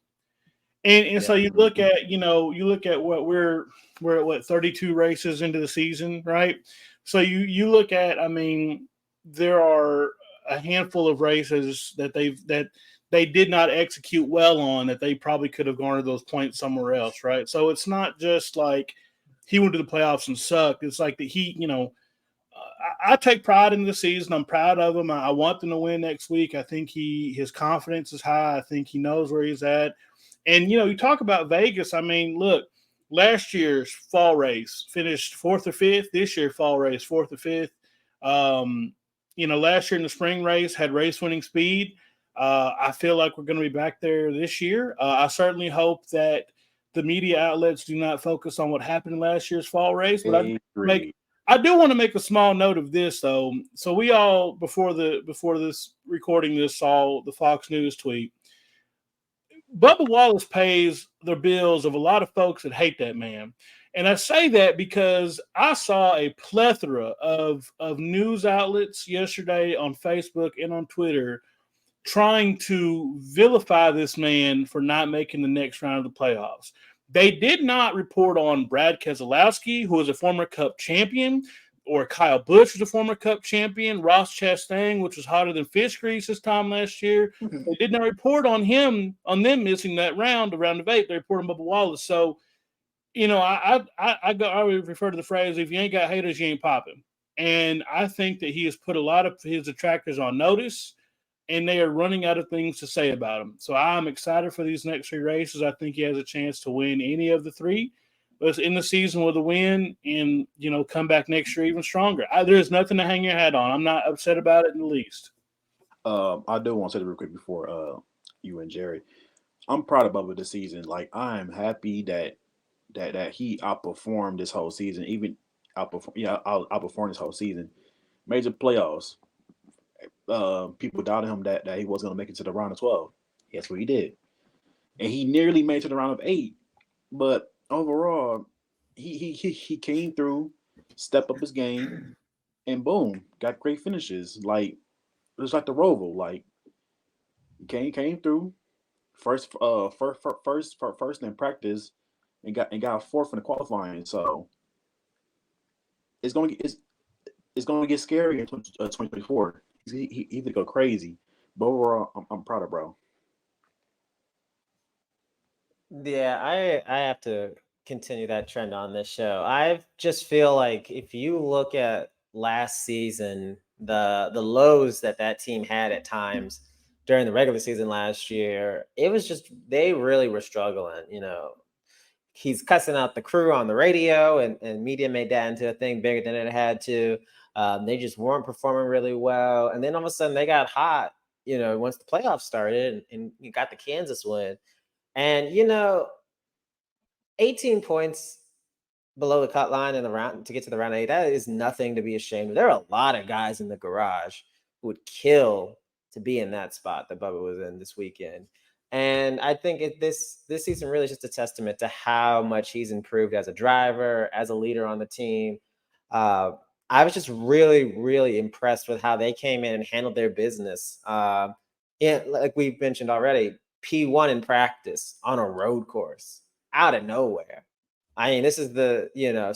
And so you look at what we're at, what, 32 races into the season, right? So you look at, I mean, there are a handful of races that they did not execute well on that they probably could have garnered those points somewhere else, right? So it's not just like he went to the playoffs and sucked. It's like that I take pride in the season. I'm proud of him. I want them to win next week. I think his confidence is high. I think he knows where he's at. And, you talk about Vegas. I mean, look, last year's fall race finished 4th or 5th. This year, fall race, 4th or 5th. Last year in the spring race had race winning speed. I feel like we're going to be back there this year. I certainly hope that the media outlets do not focus on what happened in last year's fall race. But I do want to make a small note of this, though. So we all, before this recording this, saw the Fox News tweet. Bubba Wallace pays the bills of a lot of folks that hate that man. And I say that because I saw a plethora of news outlets yesterday on Facebook and on Twitter trying to vilify this man for not making the next round of the playoffs. They did not report on Brad Keselowski, who is a former Cup champion, or Kyle Busch, who's a former Cup champion, Ross Chastain, which was hotter than fish grease this time last year. They did not report on them missing that round of 8. They reported on Bubba Wallace. So, I would refer to the phrase, if you ain't got haters, you ain't popping. And I think that he has put a lot of his detractors on notice, and they are running out of things to say about him. So I'm excited for these next 3 races. I think he has a chance to win any of the 3. But in the season with a win and, come back next year even stronger. There's nothing to hang your hat on. I'm not upset about it in the least. I do want to say real quick before you and Jerry. I'm proud of Bubba this season. Like, I'm happy that he outperformed this whole season, even outperformed this whole season. Major playoffs. People doubted him that he was going to make it to the round of 12. Guess what he did? And he nearly made it to the round of 8. But overall, he came through, stepped up his game, and boom, got great finishes. Like, it was like the Roval. Like, came through first in practice, and got 4th in the qualifying. So it's going to get scary in 2024. He could go crazy, but overall, I'm proud of bro. Yeah, I have to continue that trend on this show. I just feel like if you look at last season, the lows that team had at times during the regular season last year, it was just, they really were struggling. He's cussing out the crew on the radio, and media made that into a thing bigger than it had to. They just weren't performing really well. And then all of a sudden they got hot, once the playoffs started, and you got the Kansas win. And, 18 points below the cut line in the round to get to the round 8, that is nothing to be ashamed of. There are a lot of guys in the garage who would kill to be in that spot that Bubba was in this weekend. And I think this season really is just a testament to how much he's improved as a driver, as a leader on the team. I was just really, really impressed with how they came in and handled their business. Yeah, like we've mentioned already, P1 in practice on a road course out of nowhere. I mean, this is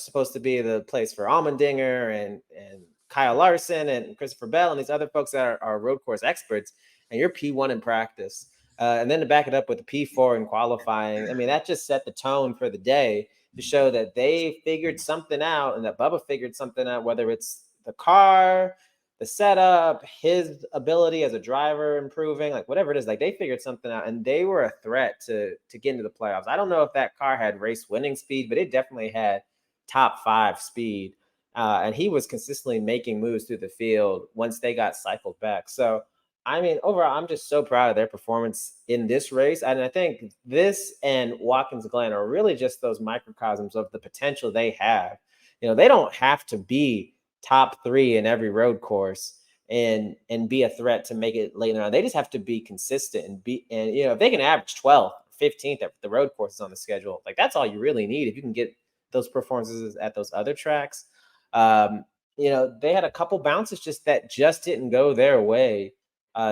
supposed to be the place for Allmendinger and Kyle Larson and Christopher Bell and these other folks that are road course experts, and you're P1 in practice. And then to back it up with the P4 in qualifying, I mean, that just set the tone for the day to show that they figured something out and that Bubba figured something out, whether it's the car, the setup, his ability as a driver improving, like whatever it is, like they figured something out and they were a threat to get into the playoffs. I don't know if that car had race winning speed, but it definitely had top 5 speed. And he was consistently making moves through the field once they got cycled back. So, I mean, overall, I'm just so proud of their performance in this race. And I think this and Watkins Glen are really just those microcosms of the potential they have. They don't have to be top 3 in every road course and be a threat to make it later on. They just have to be consistent and if they can average 12th, 15th at the road courses on the schedule, like that's all you really need. If you can get those performances at those other tracks, they had a couple bounces that just didn't go their way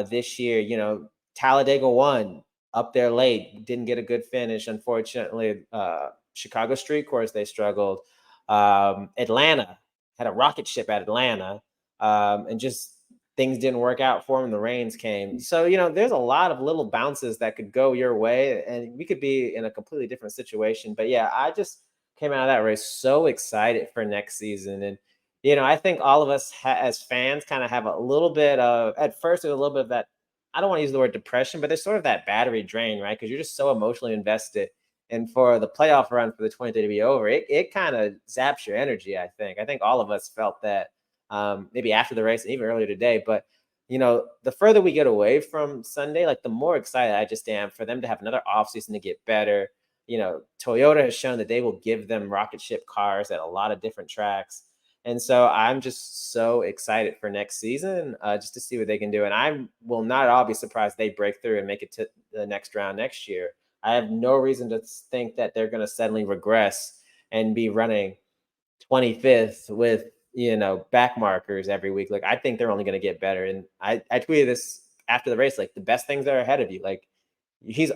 this year. Talladega won up there late, didn't get a good finish. Unfortunately, Chicago Street Course, they struggled. Atlanta had a rocket ship at Atlanta, and just things didn't work out for them. The rains came. So, there's a lot of little bounces that could go your way and we could be in a completely different situation. But yeah, I just came out of that race so excited for next season. And, I think all of us as fans kind of have a little bit of, at first, there's a little bit of that, I don't want to use the word depression, but there's sort of that battery drain, right? Because you're just so emotionally invested. And for the playoff run for the 23 to be over, it kind of zaps your energy, I think. I think all of us felt that maybe after the race and even earlier today. But, the further we get away from Sunday, like the more excited I just am for them to have another offseason to get better. Toyota has shown that they will give them rocket ship cars at a lot of different tracks. And so I'm just so excited for next season just to see what they can do. And I will not at all be surprised they break through and make it to the next round next year. I have no reason to think that they're going to suddenly regress and be running 25th with, back markers every week. Like, I think they're only going to get better. And I tweeted this after the race, like the best things are ahead of you. Like he's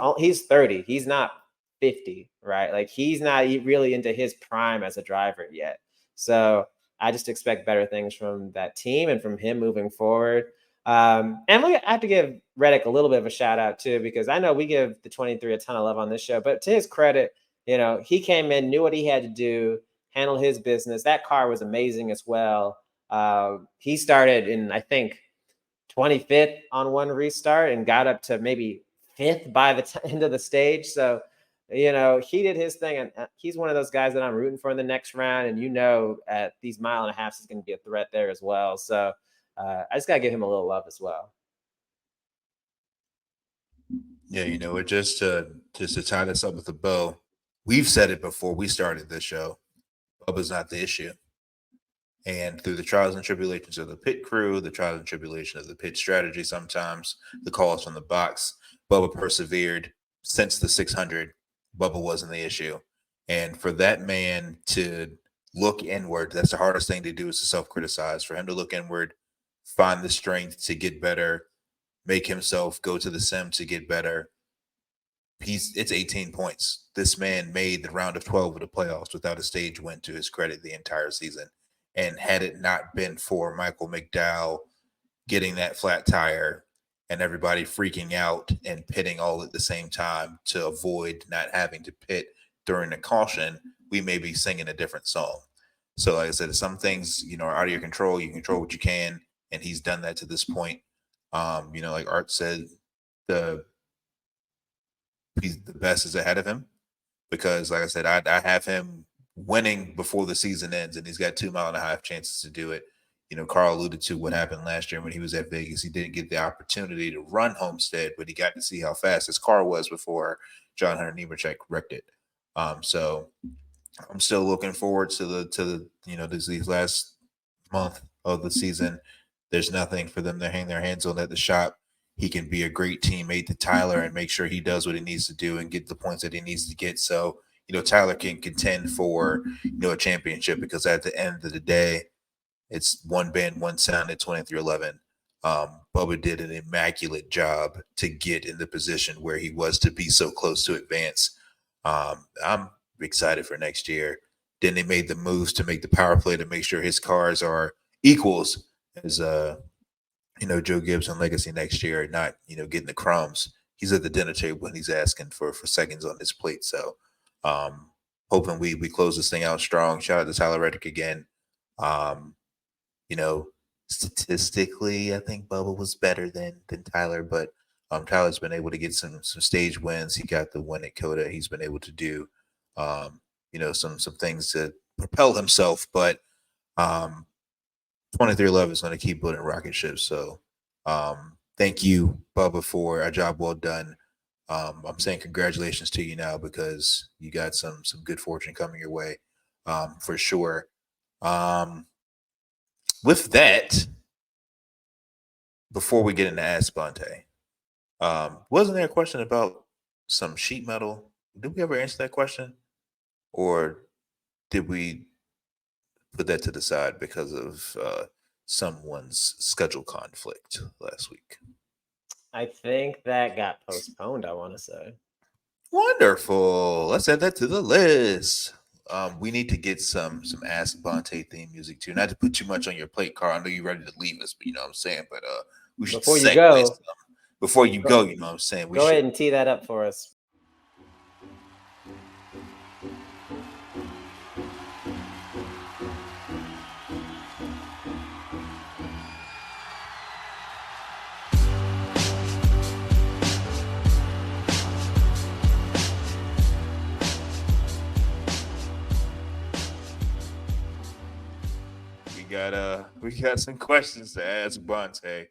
30. He's not 50, right? Like he's not really into his prime as a driver yet. So I just expect better things from that team and from him moving forward. And I have to give Reddick a little bit of a shout out too, because I know we give the 23 a ton of love on this show, but to his credit, he came in, knew what he had to do, handled his business. That car was amazing as well. He started in, I think, 25th on one restart and got up to maybe 5th by the end of the stage. So, he did his thing, and he's one of those guys that I'm rooting for in the next round. And at these mile and a half, he's going to be a threat there as well. So I just got to give him a little love as well. Yeah, just to tie this up with a bow, we've said it before we started this show. Bubba's not the issue. And through the trials and tribulations of the pit crew, the trials and tribulations of the pit strategy, sometimes the calls from the box, Bubba persevered since the 600. Bubba wasn't the issue. And for that man to look inward, that's the hardest thing to do, is to self-criticize. For him to look inward, find the strength to get better, make himself go to the sim to get better. It's 18 points. This man made the round of 12 of the playoffs without a stage win, to his credit, the entire season. And had it not been for Michael McDowell getting that flat tire and everybody freaking out and pitting all at the same time to avoid not having to pit during the caution, we may be singing a different song. So like I said, some things, are out of your control. You control what you can. And he's done that to this point. Like Art said, the best is ahead of him, because like I said, I have him winning before the season ends, and he's got 2.5 mile chances to do it. Carl alluded to what happened last year when he was at Vegas. He didn't get the opportunity to run Homestead, but he got to see how fast his car was before John Hunter Nemechek wrecked it. So I'm still looking forward to the these last month of the season. There's nothing for them to hang their hands on at the shop. He can be a great teammate to Tyler and make sure he does what he needs to do and get the points that he needs to get. So, Tyler can contend for, a championship, because at the end of the day, it's one band, one sound at 23-11. Bubba did an immaculate job to get in the position where he was to be so close to advance. I'm excited for next year. Then they made the moves to make the power play to make sure his cars are equals as Joe Gibson legacy next year, not getting the crumbs. He's at the dinner table and he's asking for seconds on his plate. So hoping we close this thing out strong. Shout out to Tyler Reddick again. Statistically, I think Bubba was better than Tyler, but Tyler's been able to get some stage wins. He got the win at Coda. He's been able to do some things to propel himself, but 2311 is going to keep building rocket ships. So thank you, Bubba, for a job well done. I'm saying congratulations to you now because you got some good fortune coming your way, for sure. With that, before we get into Ask Bonte, wasn't there a question about some sheet metal? Did we ever answer that question? Or did we put that to the side because of someone's schedule conflict last week? I think that got postponed, I want to say. Wonderful. Let's add that to the list. We need to get some Ask Bonte theme music too. Not to put too much on your plate, Carl. I know you're ready to leave us, but you know what I'm saying. But we should before you go, before you go, you know what I'm saying. Go ahead and tee that up for us. We got some questions to ask Bonte.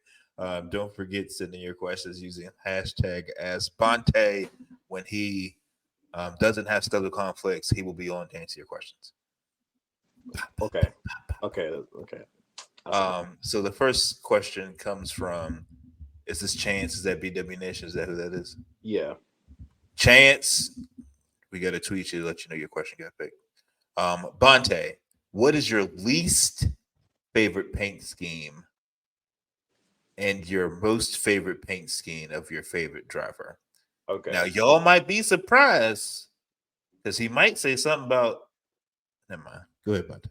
Don't forget sending your questions using hashtag Ask Bonte. When he doesn't have schedule conflicts, he will be on to answer your questions. Okay. So the first question comes from, is this Chance? Is that BW Nation? Is that who that is? Yeah. Chance, we got to tweet you to let you know your question got picked. Bonte, what is your least favorite paint scheme and your most favorite paint scheme of your favorite driver? Okay. Now, y'all might be surprised because he might say something about. Never mind. Go ahead, Bonte.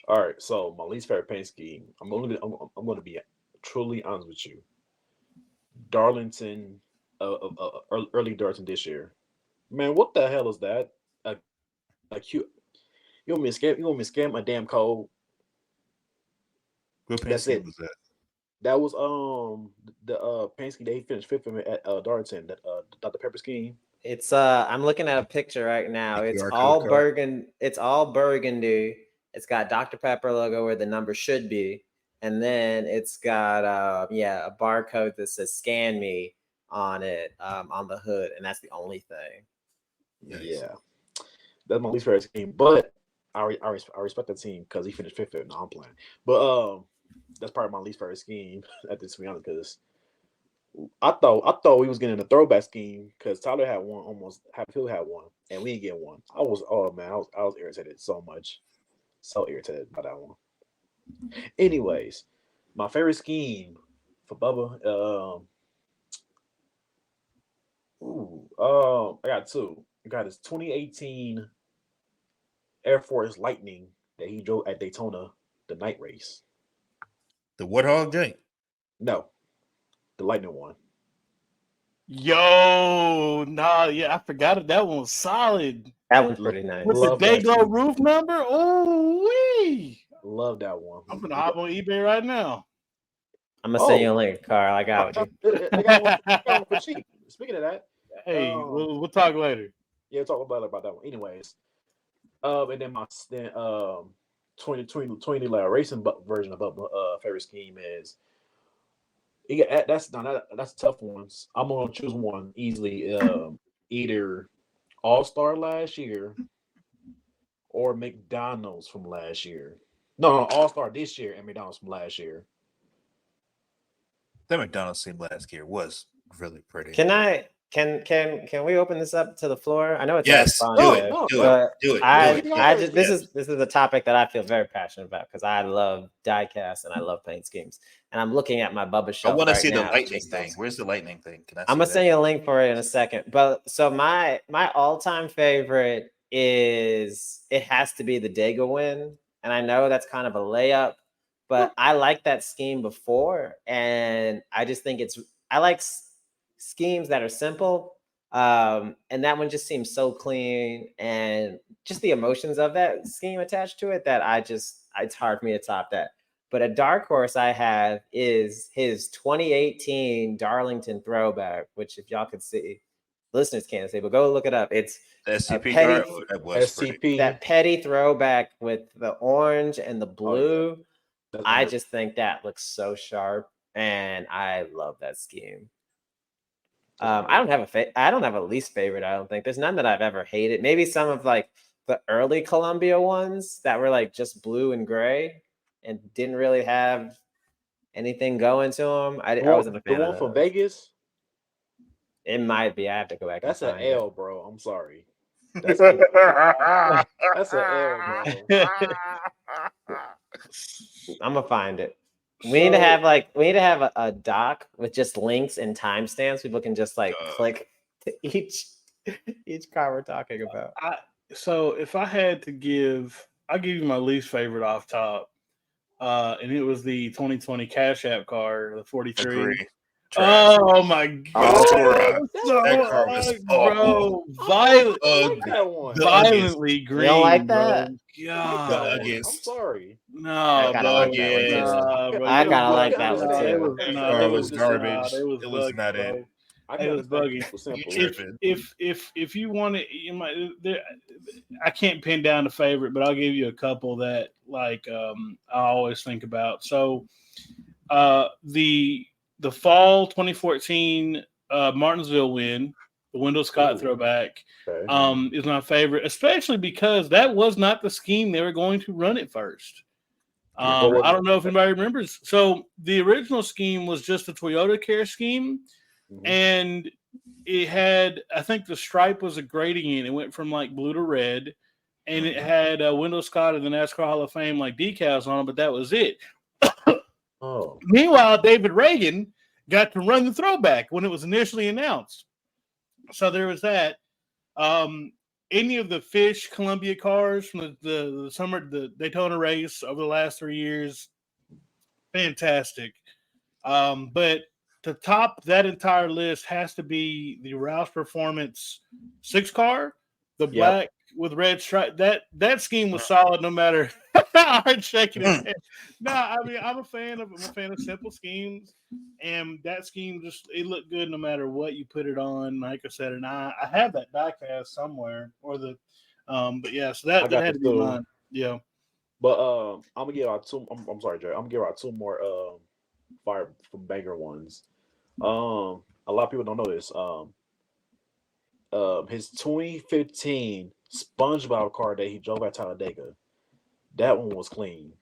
All right. So my least favorite paint scheme. I'm going to be truly honest with you. Darlington, early Darlington this year. Man, what the hell is that? Like you want me to scam? You want me to scam my damn code? What paint scheme was that? That was the paint scheme that he finished fifth at Darlington. That Dr. Pepper scheme. It's I'm looking at a picture right now. It's all burgundy. It's all burgundy. It's got Dr. Pepper logo where the number should be, and then it's got a barcode that says "Scan Me" on it on the hood, and that's the only thing. Nice. Yeah, that's my least favorite scheme, but I respect the team because he finished fifth. No, I'm playing, but that's probably my least favorite scheme at this, to be honest, because I thought we was getting a throwback scheme because Tyler had one, almost Phil had one, and we didn't get one. I was irritated so much, so irritated by that one. Anyways, my favorite scheme for Bubba, I got two. I got his 2018 Air Force Lightning that he drove at Daytona, the night race. The Warthog joint? No, the Lightning one. Yo, I forgot it. That one was solid. That was pretty nice. With the Dayglow roof number? Oh, wee. Love that one. I'm gonna hop on eBay right now. I'm gonna send you a link, Carl. I got it. I got one for cheap. Speaking of that, hey, we'll talk later. Yeah, talk about that one. Anyways, and then 2020 racing version of favorite scheme is. That's tough ones. I'm gonna choose one easily. Either All-Star last year or McDonald's from last year. No, All-Star this year and McDonald's from last year. The McDonald's team last year was really pretty. Can we open this up to the floor? I know it's Yes, all do fun, it, do but it, do it. I just Yes. this is a topic that I feel very passionate about because I love diecast and I love paint schemes. And I'm looking at my Bubba I shelf want to right see the now. lightning thing. Where's the lightning thing? Can I see I'm gonna that? send you a link for it in a second. But so my all-time favorite is it has to be the Dega win. And I know that's kind of a layup, but I like that scheme before. And I just think I like schemes that are simple. And that one just seems so clean and just the emotions of that scheme attached to it that it's hard for me to top that. But a dark horse I have is his 2018 Darlington throwback, which if y'all could see, listeners can't see, but go look it up. It's The a SCP petty, card? Oh, that was pretty. SCP. that petty throwback with the orange and the blue. That's I nice. just think that looks so sharp, and I love that scheme. I don't have a least favorite. I don't think there's none that I've ever hated. Maybe some of like the early Columbia ones that were like just blue and gray and didn't really have anything going to them. I wasn't a fan the of one from those. Vegas. It might be. I have to go back. That's and an find L, bro. I'm sorry. That's an L, bro. I'm gonna find it. We need to have a doc with just links and timestamps. People can just like click to each car we're talking about. So if I had to give, I'll give you my least favorite off top. And it was the 2020 Cash App car, the 43. Agree. Oh my god! That car was bro, violently green. You don't like that? Bro. God, I'm sorry. no, I kinda like that one, too. I kinda like that one, too. Car was garbage. It was not buggy, it. It was buggy. If you want it, you might. I can't pin down a favorite, but I'll give you a couple that like I always think about. So, the fall 2014 Martinsville win, the Wendell Scott throwback, is my favorite, especially because that was not the scheme they were going to run at first. I don't know if anybody remembers. So the original scheme was just a Toyota Care scheme, and it had, I think the stripe was a gradient. It went from like blue to red, and it had Wendell Scott of the NASCAR Hall of Fame like decals on it, but that was it. Meanwhile, David Reagan got to run the throwback when it was initially announced. So there was that. Any of the Fish Columbia cars from the Daytona race over the last 3 years, fantastic. But to top that entire list has to be the Roush Performance 6 car, the black with red stripe. That scheme was solid no matter how hard shaking his head. No, I mean I'm a fan of simple schemes, and that scheme it looked good no matter what you put it on. Like I said, and I have that diecast somewhere or the but yeah, so that had to be mine. Yeah. But I'm gonna give out two. I'm sorry, Jerry. I'm gonna give out two more fire from banger ones. A lot of people don't know this. His 2015 SpongeBob car that he drove at Talladega, that one was clean.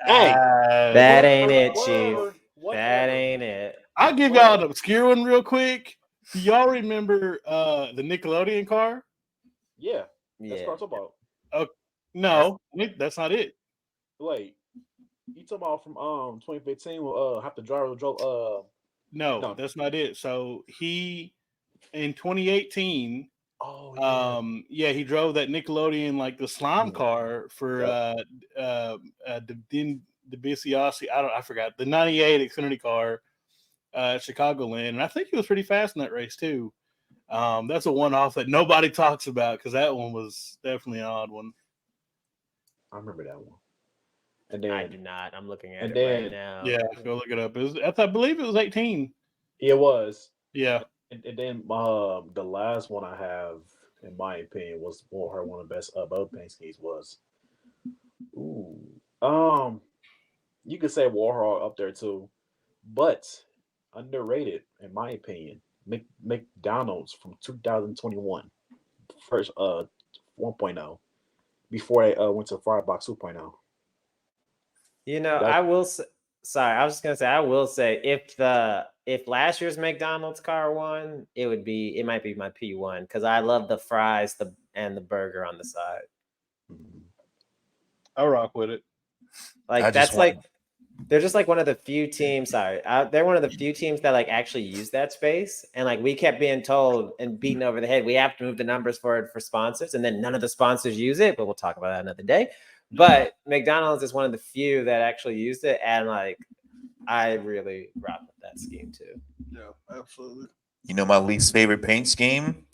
Hey, that ain't it, Chief. That ain't it. I'll give y'all an obscure one real quick. Do y'all remember the Nickelodeon car? Yeah, that's what I'm talking about. No, that's not it. Wait, you talking about from 2015? Have the driver drove. No, that's not it. So he in 2018. He drove that Nickelodeon like the slime car for DeBiasiasi. I forgot the '98 Xfinity car at Chicagoland, and I think he was pretty fast in that race too. That's a one-off that nobody talks about because that one was definitely an odd one. I remember that one. And then I do not. I'm looking at it right now. Yeah, go look it up. I believe it was 18. It was. Yeah. And then the last one I have, in my opinion, was one of the best boat paint schemes was. You could say Warhol up there too, but underrated in my opinion. McDonald's from 2021, first 1.0 before they went to Firebox 2.0. You know, I will say, sorry, I was just gonna say, I will say if last year's McDonald's car won, it might be my P1 because I love the fries and the burger on the side. I rock with it. Like that's like they're just like one of the few teams. Sorry, they're one of the few teams that like actually use that space. And like we kept being told and beaten over the head, we have to move the numbers forward for sponsors, and then none of the sponsors use it. But we'll talk about that another day. But McDonald's is one of the few that actually used it, and like I really rock with that scheme too. Yeah, absolutely. You know my least favorite paint scheme?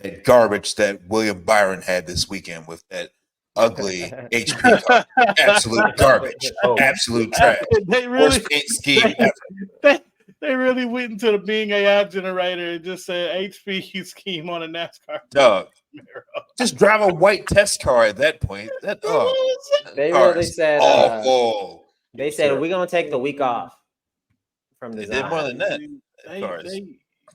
That garbage that William Byron had this weekend with that ugly HP car. Absolute garbage. Absolute trash. They really, worst paint scheme ever. They really went into the Bing AI generator and just said HP scheme on a NASCAR. Dog. Just drive a white test car at that point. They really said awful. They said we're gonna take the week off from design. They did more than that. They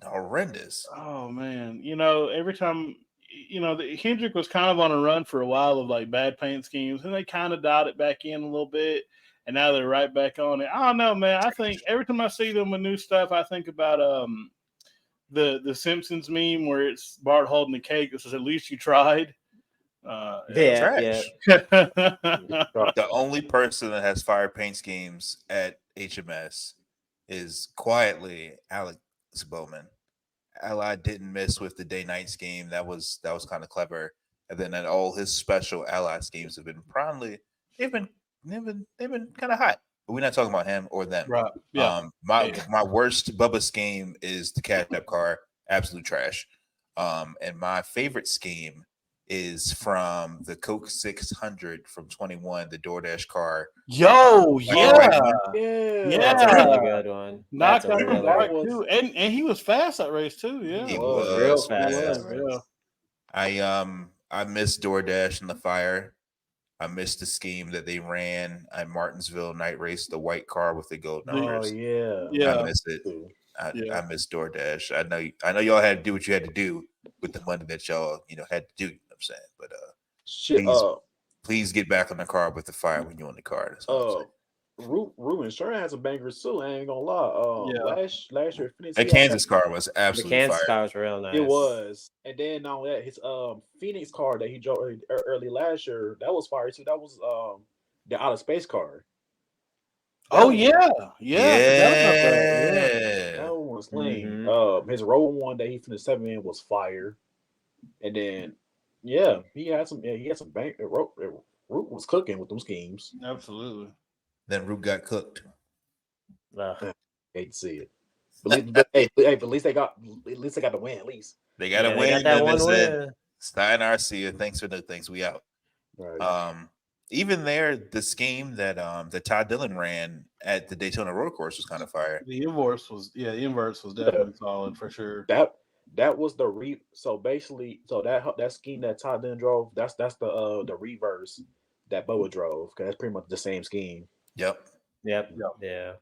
horrendous. Oh man, you know, every time, you know, Hendrick was kind of on a run for a while of like bad paint schemes, and they kind of dialed it back in a little bit, and now they're right back on it. I don't know, man. I think every time I see them with new stuff, I think about the Simpsons meme where it's Bart holding the cake that says, "At least you tried." The only person that has fire paint schemes at HMS is quietly Alex Bowman. Ally didn't miss with the day-night scheme. That was kind of clever. And then all his special Ally schemes have been they've been kind of hot. But we're not talking about him or them. Right. Yeah. My worst Bubba scheme is the Cash App car. Absolute trash. And my favorite scheme is from the Coke 600 from 21, the DoorDash car. Yo, yeah. That's a really good one. Knocked out the right too. And he was fast that race too. Yeah. He was real fast. Yeah. I missed DoorDash in the fire. I missed the scheme that they ran at Martinsville night race, the white car with the gold numbers. I missed it. I missed DoorDash. I know y'all had to do what you had to do with the money that y'all had to do. You know what I'm saying, but please get back on the car with the fire when you're on the car. That's all I'm saying. Ruben sure has some bangers too. I ain't gonna lie. Last year, the Kansas car was absolutely the Kansas fire. car was real nice. It was, and then on that his Phoenix car that he drove early last year, that was fire too. That was the outer space car. That was clean. His road one that he finished 7th in was fire, and then he had some bang. Root was cooking with them schemes. Absolutely. Then Root got cooked. Hate to see it. But at least they got the win. At least they got a win. That one win. Stein RC, thanks for the things. We out. Right. Even there, the scheme that Todd Dillon ran at the Daytona Road Course was kind of fire. The inverse was definitely solid for sure. That was the so basically that scheme that Todd Dillon drove, that's the reverse that Bubba drove, because that's pretty much the same scheme. Yep. Yeah.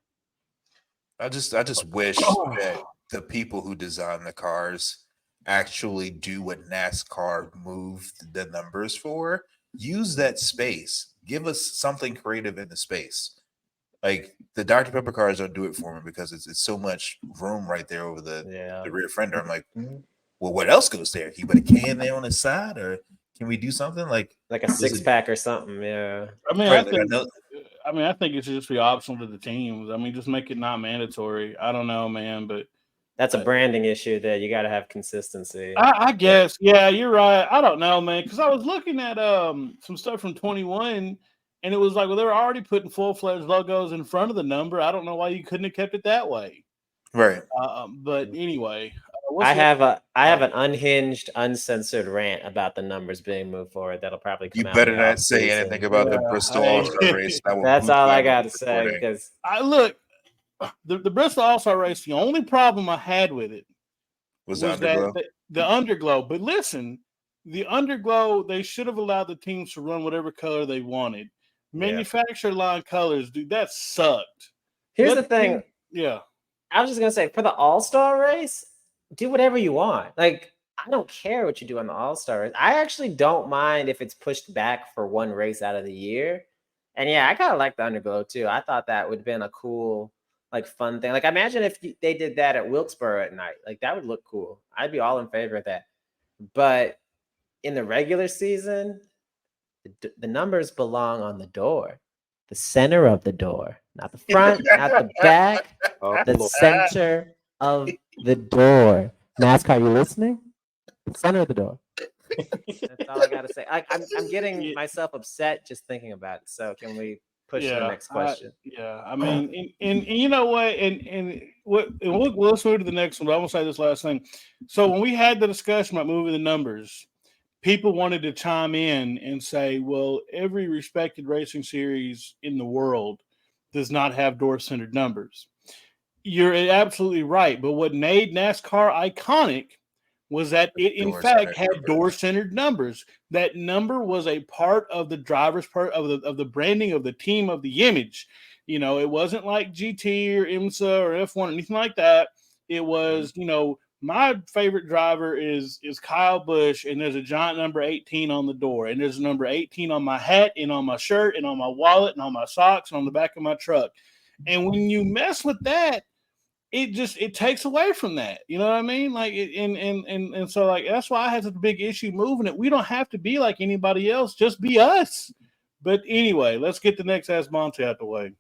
I just wish that the people who design the cars actually do what NASCAR moved the numbers for. Use that space. Give us something creative in the space. Like the Dr. Pepper cars don't do it for me because it's so much room right there over the rear fender. I'm like, well, what else goes there? Can you put a can there on the side, or can we do something like a 6-pack or something? Yeah. I think it should just be optional to the teams. I mean, just make it not mandatory. I don't know, man, but that's a branding issue that you got to have consistency. I guess. Yeah, you're right. I don't know, man, because I was looking at some stuff from 21, and it was like, well, they were already putting full-fledged logos in front of the number. I don't know why you couldn't have kept it that way. Right. But anyway, I have an unhinged, uncensored rant about the numbers being moved forward. That'll probably come out. You better not say anything about the Bristol All-Star race. That's all I got to say, because the Bristol All-Star race, the only problem I had with it was the underglow. The underglow. But listen, the underglow, they should have allowed the teams to run whatever color they wanted. Manufacturer line colors, dude, that sucked. Here's the thing. Yeah. I was just going to say, for the All-Star race, do whatever you want. Like, I don't care what you do on the All-Star race. I actually don't mind if it's pushed back for one race out of the year. And yeah, I kind of like the Underglow too. I thought that would have been a cool, like, fun thing. Like, imagine if they did that at Wilkesboro at night. Like, that would look cool. I'd be all in favor of that. But in the regular season, the numbers belong on the door, the center of the door, not the front, not the back, the center of the door. NASCAR, you listening? The center of the door. That's all I gotta say. I'm getting myself upset just thinking about it. So can we push to the next question? I mean, and you know what, and let's move to the next one. But I'm gonna say this last thing. So when we had the discussion about moving the numbers, people wanted to chime in and say, well, every respected racing series in the world does not have door-centered numbers. You're absolutely right. But what made NASCAR iconic was that it, in fact, had door-centered numbers. That number was a part of the driver's part of the branding of the team, of the image. You know, it wasn't like GT or IMSA or F1 or anything like that. It was, you know, my favorite driver is Kyle Busch, and there's a giant number 18 on the door, and there's a number 18 on my hat and on my shirt and on my wallet and on my socks and on the back of my truck. And when you mess with that, it takes away from that. You know what I mean? Like, and so, like, that's why I had such a big issue moving it. We don't have to be like anybody else. Just be us. But anyway, let's get the next Ask Monte out the way.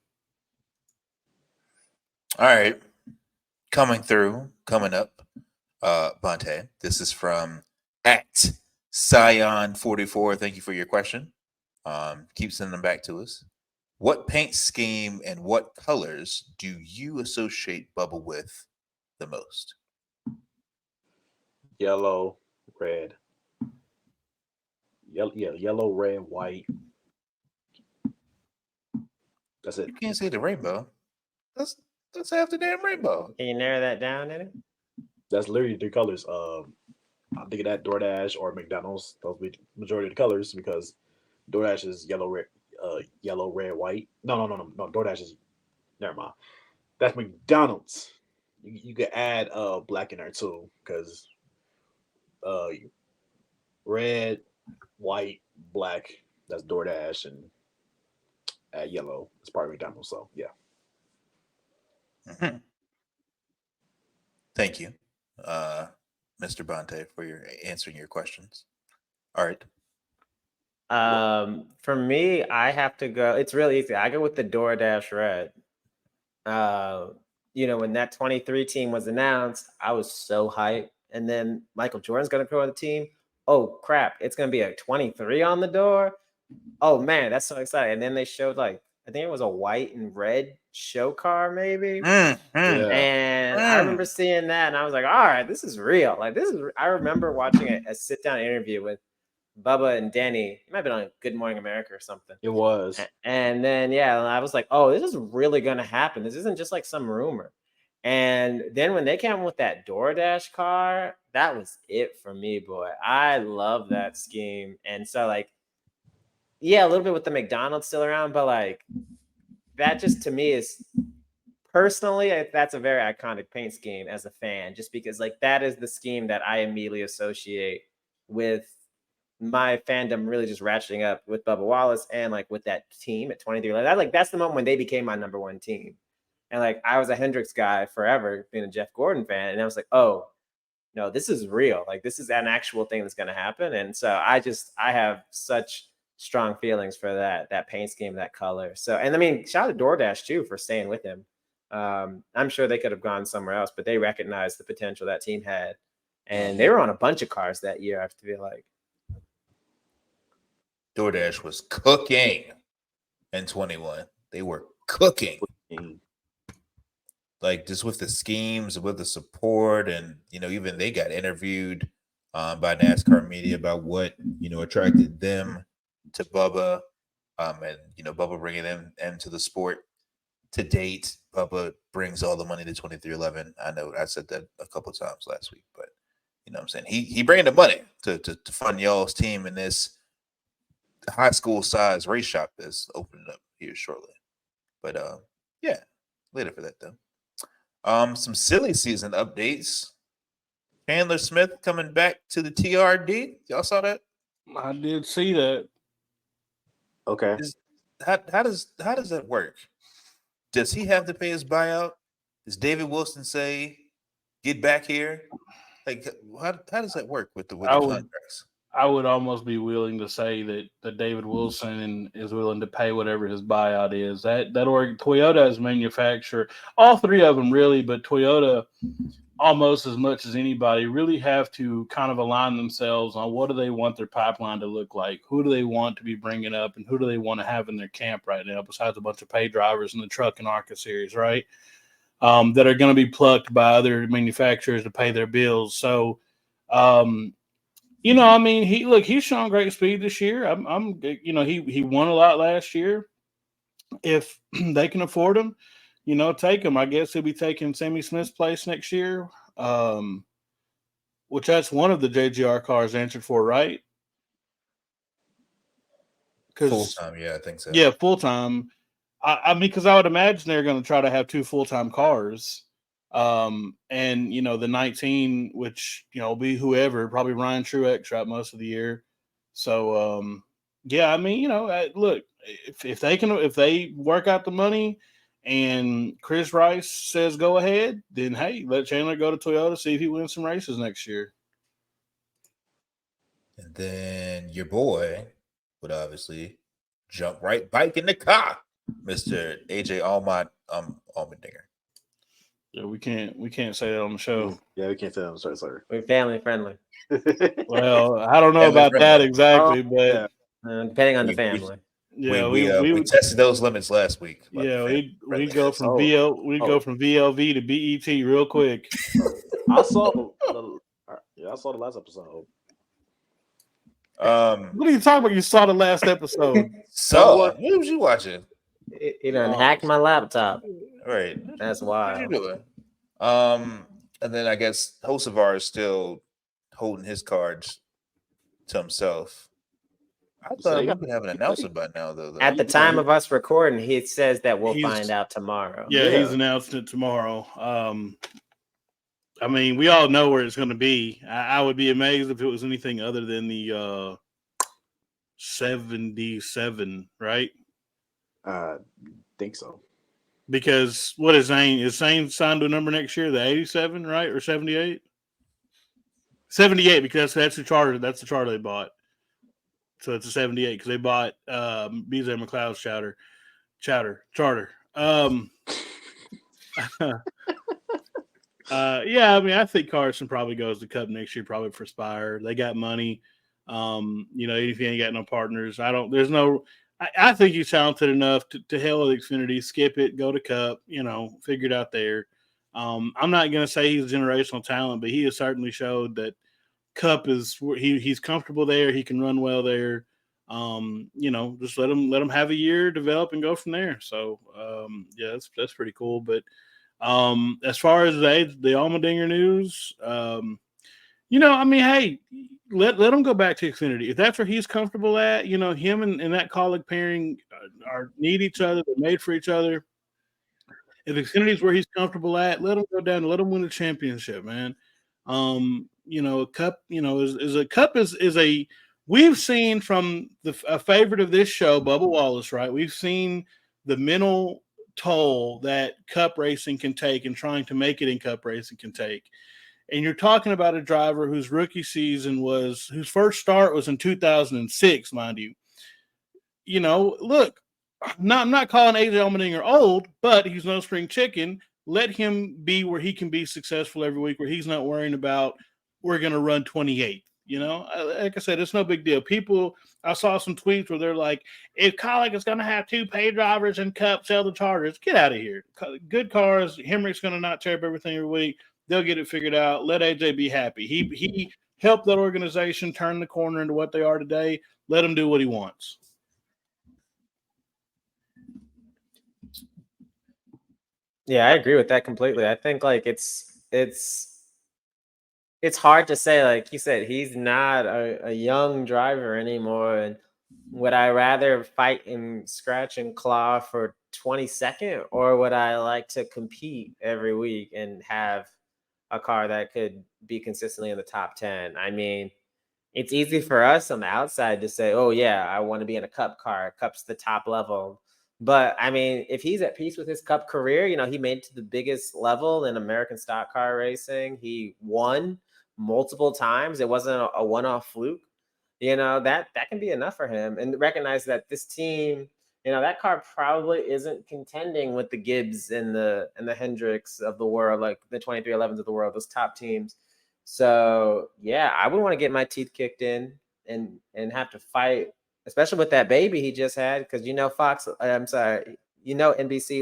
All right. Coming up, Bonte. This is from at Scion44. Thank you for your question. Keep sending them back to us. What paint scheme and what colors do you associate Bubba with the most? Yellow, red. Yellow, red, white. That's it. You can't say the rainbow. That's half the damn rainbow. Can you narrow that down, Eddie? That's literally 3 colors. I'm thinking that DoorDash or McDonald's. Those be the majority of the colors because DoorDash is yellow, red, white. No. DoorDash is, never mind. That's McDonald's. You could add black in there too, because red, white, black. That's DoorDash, and add yellow. It's part of McDonald's. So yeah. Mm-hmm. Thank you, Mr. Bonte, for your answering your questions. All right. For me, I have to go. It's really easy. I go with the DoorDash red. You know, when that 23 team was announced, I was so hyped. And then Michael Jordan's going to go on the team. Oh, crap. It's going to be a 23 on the door. Oh, man, that's so exciting. And then they showed, like, I think it was a white and red show car, maybe. And I remember seeing that, and I was like, all right, this is real. Like, this is, I remember watching a sit-down interview with Bubba and Denny. It might have been on Good Morning America or something. It was. And then, yeah, I was like, oh, this is really going to happen. This isn't just like some rumor. And then when they came with that DoorDash car, that was it for me, boy. I love that scheme. And so, like, yeah, a little bit with the McDonald's still around, but, like, that just, to me, is personally, that's a very iconic paint scheme as a fan, just because, like, that is the scheme that I immediately associate with my fandom really just ratcheting up with Bubba Wallace and, like, with that team at 23. Like, that's the moment when they became my number one team. And, like, I was a Hendricks guy forever, being a Jeff Gordon fan. And I was like, oh, no, this is real. Like, this is an actual thing that's going to happen. And so I have such strong feelings for that paint scheme, that color. So, and I mean, shout out to DoorDash too for staying with him. I'm sure they could have gone somewhere else, but they recognized the potential that team had. And they were on a bunch of cars that year, I have to feel like. DoorDash was cooking in 21. They were cooking. Like, just with the schemes, with the support, and, you know, even they got interviewed by NASCAR media about what, you know, attracted them to Bubba, and, you know, Bubba bringing them into the sport. To date, Bubba brings all the money to 23XI. I know I said that a couple of times last week, but, you know what I'm saying? He bringing the money to fund y'all's team in this high school size race shop that's opening up here shortly. But yeah, later for that though. Some silly season updates. Chandler Smith coming back to the TRD. Y'all saw that? I did see that. Okay. How does that work? Does he have to pay his buyout? Does David Wilson say, "Get back here"? Like, how does that work with the contracts? I would almost be willing to say that David Wilson is willing to pay whatever his buyout is. Toyota as manufacturer, all three of them really, but Toyota almost as much as anybody really have to kind of align themselves on what do they want their pipeline to look like, who do they want to be bringing up, and who do they want to have in their camp right now, besides a bunch of pay drivers in the truck and ARCA series, right? That are going to be plucked by other manufacturers to pay their bills. So, he's shown great speed this year. He won a lot last year. If they can afford him, take him. I guess he'll be taking Sammy Smith's place next year, which that's one of the JGR cars answered for, right? Full time, yeah, I think so. Yeah, full time. Because I would imagine they're going to try to have two full time cars. And the 19, which will be whoever, probably Ryan Truex throughout most of the year. So look, if they work out the money and Chris Rice says go ahead, then hey, let Chandler go to Toyota, see if he wins some races next year. And then your boy would obviously jump right back in the car, Mr. AJ Allmendinger. Yeah, we can't say that on the show. Yeah, we can't say that on the show, sir. We're family friendly. Well, I don't know about that exactly, but depending on the family. We tested those limits last week. Yeah, we go from VLV to BET real quick. I saw the last episode. What are you talking about? You saw the last episode. What was you watching? He done hacked my laptop. Right. That's wild. What you doing? And then I guess Hocevar is still holding his cards to himself. I thought we would have an announcement by now, though. At the time of us recording, he says that we'll find out tomorrow. Yeah, he's announcing it tomorrow. We all know where it's going to be. I would be amazed if it was anything other than the 77, right? Think so. Because what is Zane? Is Zane signed to a number next year? The 87, right? Or 78? 78, because that's the charter. That's the charter they bought. So it's a 78 because they bought BJ McLeod's charter. I think Carson probably goes to Cup next year, probably for Spire. They got money. If he ain't got no partners, I think he's talented enough to hell with Xfinity, skip it, go to Cup, figure it out there. I'm not going to say he's a generational talent, but he has certainly showed that Cup is he's comfortable there. He can run well there. Just let him have a year, develop, and go from there. So that's pretty cool. But as far as the Allmendinger news, hey, let him go back to Xfinity if that's where he's comfortable at. Him and that colleague pairing need each other. They're made for each other. If Xfinity is where he's comfortable at, let him go down and let him win a championship, man. A Cup, is a we've seen from a favorite of this show, Bubba Wallace, right? We've seen the mental toll that Cup racing can take and trying to make it in Cup racing can take. And you're talking about a driver whose rookie season whose first start was in 2006, mind you. Look, I'm not calling AJ Allmendinger old, but he's no spring chicken. Let him be where he can be successful every week, where he's not worrying about we're going to run 28th. Like I said, it's no big deal. I saw some tweets where they're like, if Colleague is going to have two pay drivers and Cup sell the Chargers, get out of here. Good cars. Hemrick's going to not tear up everything every week. They'll get it figured out. Let AJ be happy. He helped that organization turn the corner into what they are today. Let him do what he wants. Yeah, I agree with that completely. I think it's hard to say, like you said, he's not a young driver anymore. And would I rather fight and scratch and claw for 22nd, or would I like to compete every week and have a car that could be consistently in the top 10. I mean, it's easy for us on the outside to say, oh, yeah, I want to be in a Cup car. Cup's the top level. But I mean, if he's at peace with his Cup career, he made it to the biggest level in American stock car racing. He won multiple times. It wasn't a one-off fluke. That can be enough for him. And recognize that this team, that car probably isn't contending with the Gibbs and the Hendricks of the world, like the 2311s of the world, those top teams. So yeah, I would want to get my teeth kicked in and have to fight, especially with that baby he just had, because NBC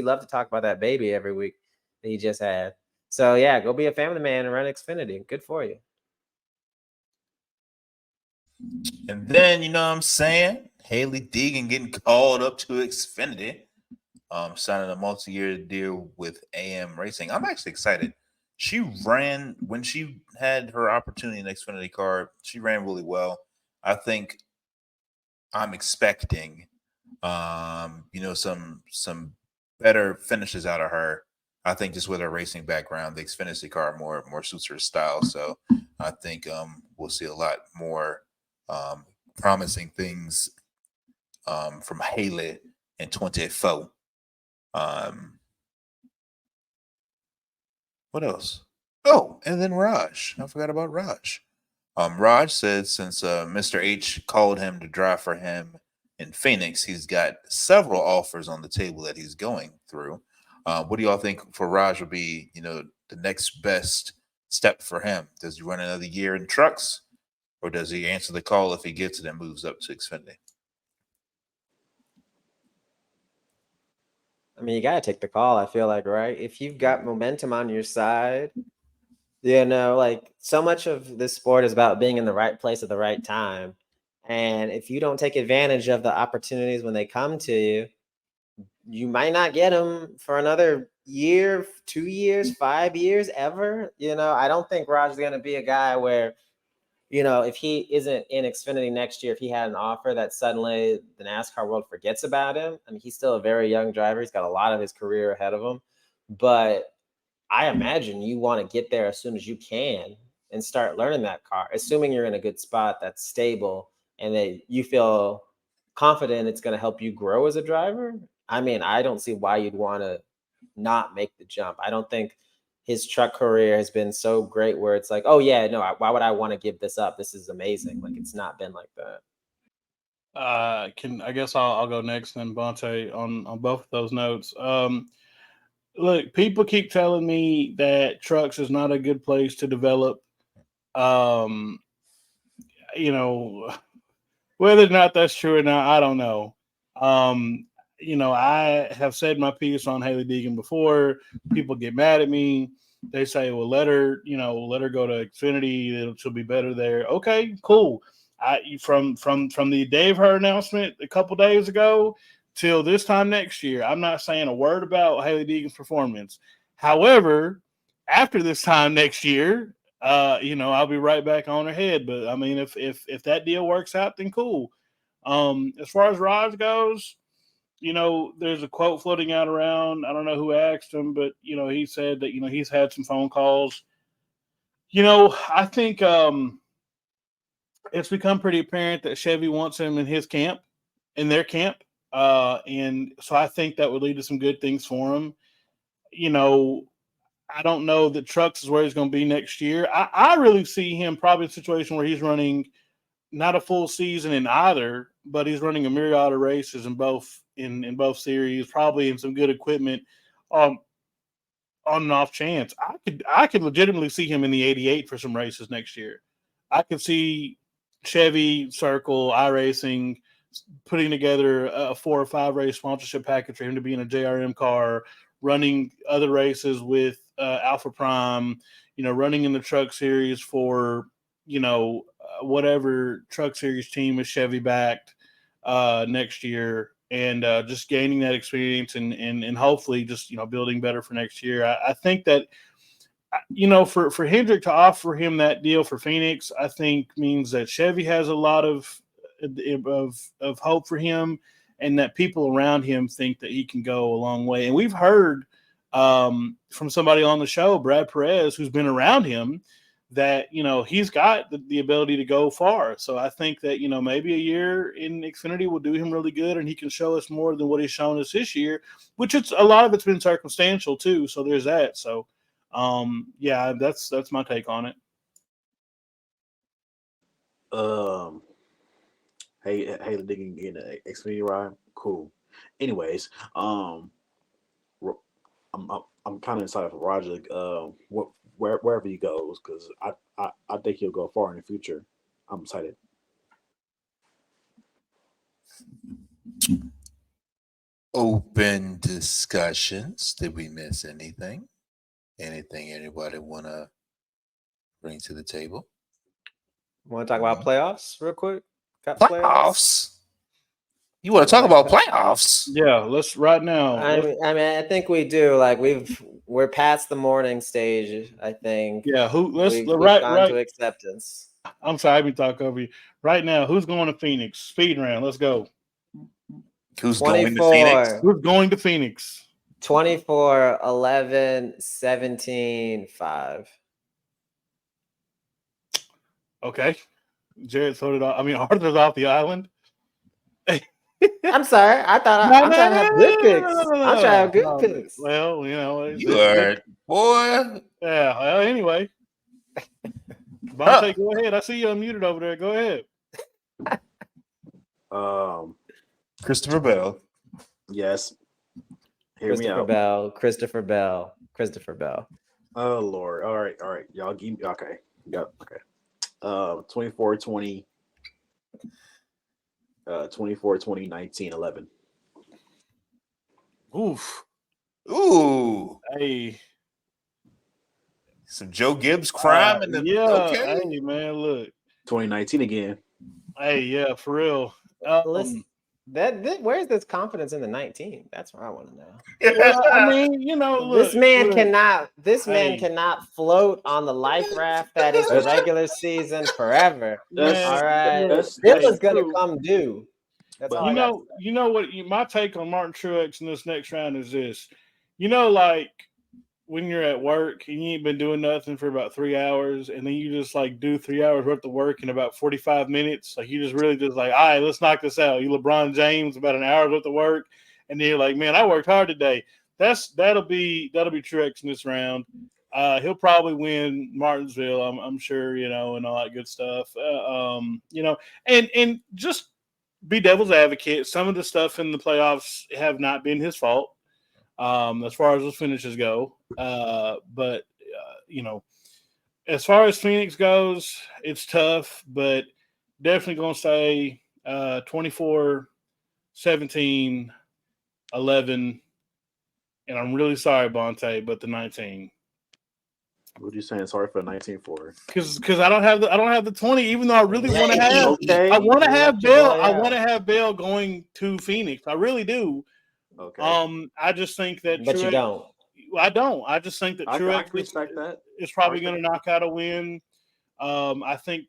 love to talk about that baby every week that he just had. So yeah, go be a family man and run Xfinity. Good for you. And then, you know what I'm saying? Haley Deegan getting called up to Xfinity, signing a multi-year deal with AM Racing. I'm actually excited. She ran when she had her opportunity in the Xfinity car. She ran really well. I think I'm expecting, some better finishes out of her. I think just with her racing background, the Xfinity car more suits her style. So I think we'll see a lot more promising things from Haley in 2024. What else? Oh, and then Raj. I forgot about Raj. Raj said since Mr. H called him to drive for him in Phoenix, he's got several offers on the table that he's going through. What do y'all think for Raj would be, the next best step for him? Does he run another year in trucks, or does he answer the call if he gets it and moves up to Xfinity? I mean, you got to take the call, I feel like, right? If you've got momentum on your side, like so much of this sport is about being in the right place at the right time. And if you don't take advantage of the opportunities when they come to you, you might not get them for another year, 2 years, 5 years, ever. I don't think Raj is going to be a guy where, if he isn't in Xfinity next year, if he had an offer that suddenly the NASCAR world forgets about him. I mean, he's still a very young driver. He's got a lot of his career ahead of him. But I imagine you want to get there as soon as you can and start learning that car, assuming you're in a good spot that's stable and that you feel confident it's going to help you grow as a driver. I mean, I don't see why you'd want to not make the jump. I don't think his truck career has been so great where it's like, oh yeah, no, why would I want to give this up? This is amazing. Like, it's not been like that. I guess I'll go next then, Bonte, on both of those notes. Look, people keep telling me that trucks is not a good place to develop. Whether or not that's true or not, I don't know. I have said my piece on Haley Deegan before. People get mad at me. They say, well, let her go to Xfinity. She'll be better there. Okay, cool. From the day of her announcement a couple days ago till this time next year, I'm not saying a word about Haley Deegan's performance. However, after this time next year, I'll be right back on her head. But I mean, if that deal works out, then cool. As far as Raj goes, there's a quote floating out around. I don't know who asked him, but he said that he's had some phone calls. I think it's become pretty apparent that Chevy wants him in their camp, and so I think that would lead to some good things for him. I don't know that trucks is where he's going to be next year. I really see him probably in a situation where he's running not a full season in either, but he's running a myriad of races in both series, probably in some good equipment. On an off chance, I could legitimately see him in the 88 for some races next year. I could see Chevy, Circle, iRacing putting together a 4 or 5 race sponsorship package for him to be in a JRM car, running other races with Alpha Prime, running in the truck series for, whatever truck series team is Chevy backed next year, and just gaining that experience and hopefully just, building better for next year. I think that, for Hendrick to offer him that deal for Phoenix, I think means that Chevy has a lot of hope for him, and that people around him think that he can go a long way. And we've heard from somebody on the show, Brad Perez, who's been around him, that, he's got the ability to go far. So I think that, maybe a year in Xfinity will do him really good, and he can show us more than what he's shown us this year, which a lot of it's been circumstantial too. So there's that. So, yeah, that's my take on it. Hey, digging in the Xfinity ride, cool. Anyways, I'm kind of excited for Roger. Wherever he goes, because I think he'll go far in the future. I'm excited. Open discussions. Did we miss anything? Anything anybody want to bring to the table? Want to talk about playoffs real quick? Got playoffs? You want to talk about playoffs? Yeah, let's right now. I think we do. Like we're past the morning stage. I think. Yeah. We've gone to acceptance. I'm sorry, I've been talking over you. Right now, who's going to Phoenix? Speed round. Let's go. Who's going to Phoenix? Who's going to Phoenix? 24, 11, 17, 5. Okay. Jared sorted off. I mean, Arthur's off the island. I'm sorry. I'm trying to have good picks. I'm trying to have good picks. Well, you are, boy. Yeah. Well, anyway. Bonte, go ahead. I see you unmuted over there. Go ahead. Christopher Bell. Yes. Hear me out. Christopher Bell. Oh Lord. All right. Y'all give me okay. Yep. Okay. 24, 20. 24, 20, 19, 11. Ooh. Hey. Some Joe Gibbs crime in the okay. Hey man, look. 2019 again. Hey, yeah, for real. Listen, where's this confidence in the 19? That's what I want to know. Well, I mean, look, this man cannot float on the life raft that is the regular season forever. All right, this is gonna come due. That's all you know what? My take on Martin Truex in this next round is this. Like when you're at work and you ain't been doing nothing for about 3 hours, and then you just like do 3 hours worth of work in about 45 minutes. Like you just really just like, all right, let's knock this out. You LeBron James about an hour worth of work, and then you're like, man, I worked hard today. That'll be Truex in this round. He'll probably win Martinsville, I'm sure, and all that good stuff. And just be devil's advocate. Some of the stuff in the playoffs have not been his fault. As far as those finishes go. But as far as Phoenix goes, it's tough, but definitely going to say 24, 17, 11, and I'm really sorry, Bonte, but the 19. What are you saying? Sorry for 19 for? Because I don't have the 20, even though I really want to have. Okay. I want to have Bell. I want to have Bell going to Phoenix. I really do. Okay. I just think that. But Truex, you don't. I don't. I just think that Truex is probably going to knock out a win. I think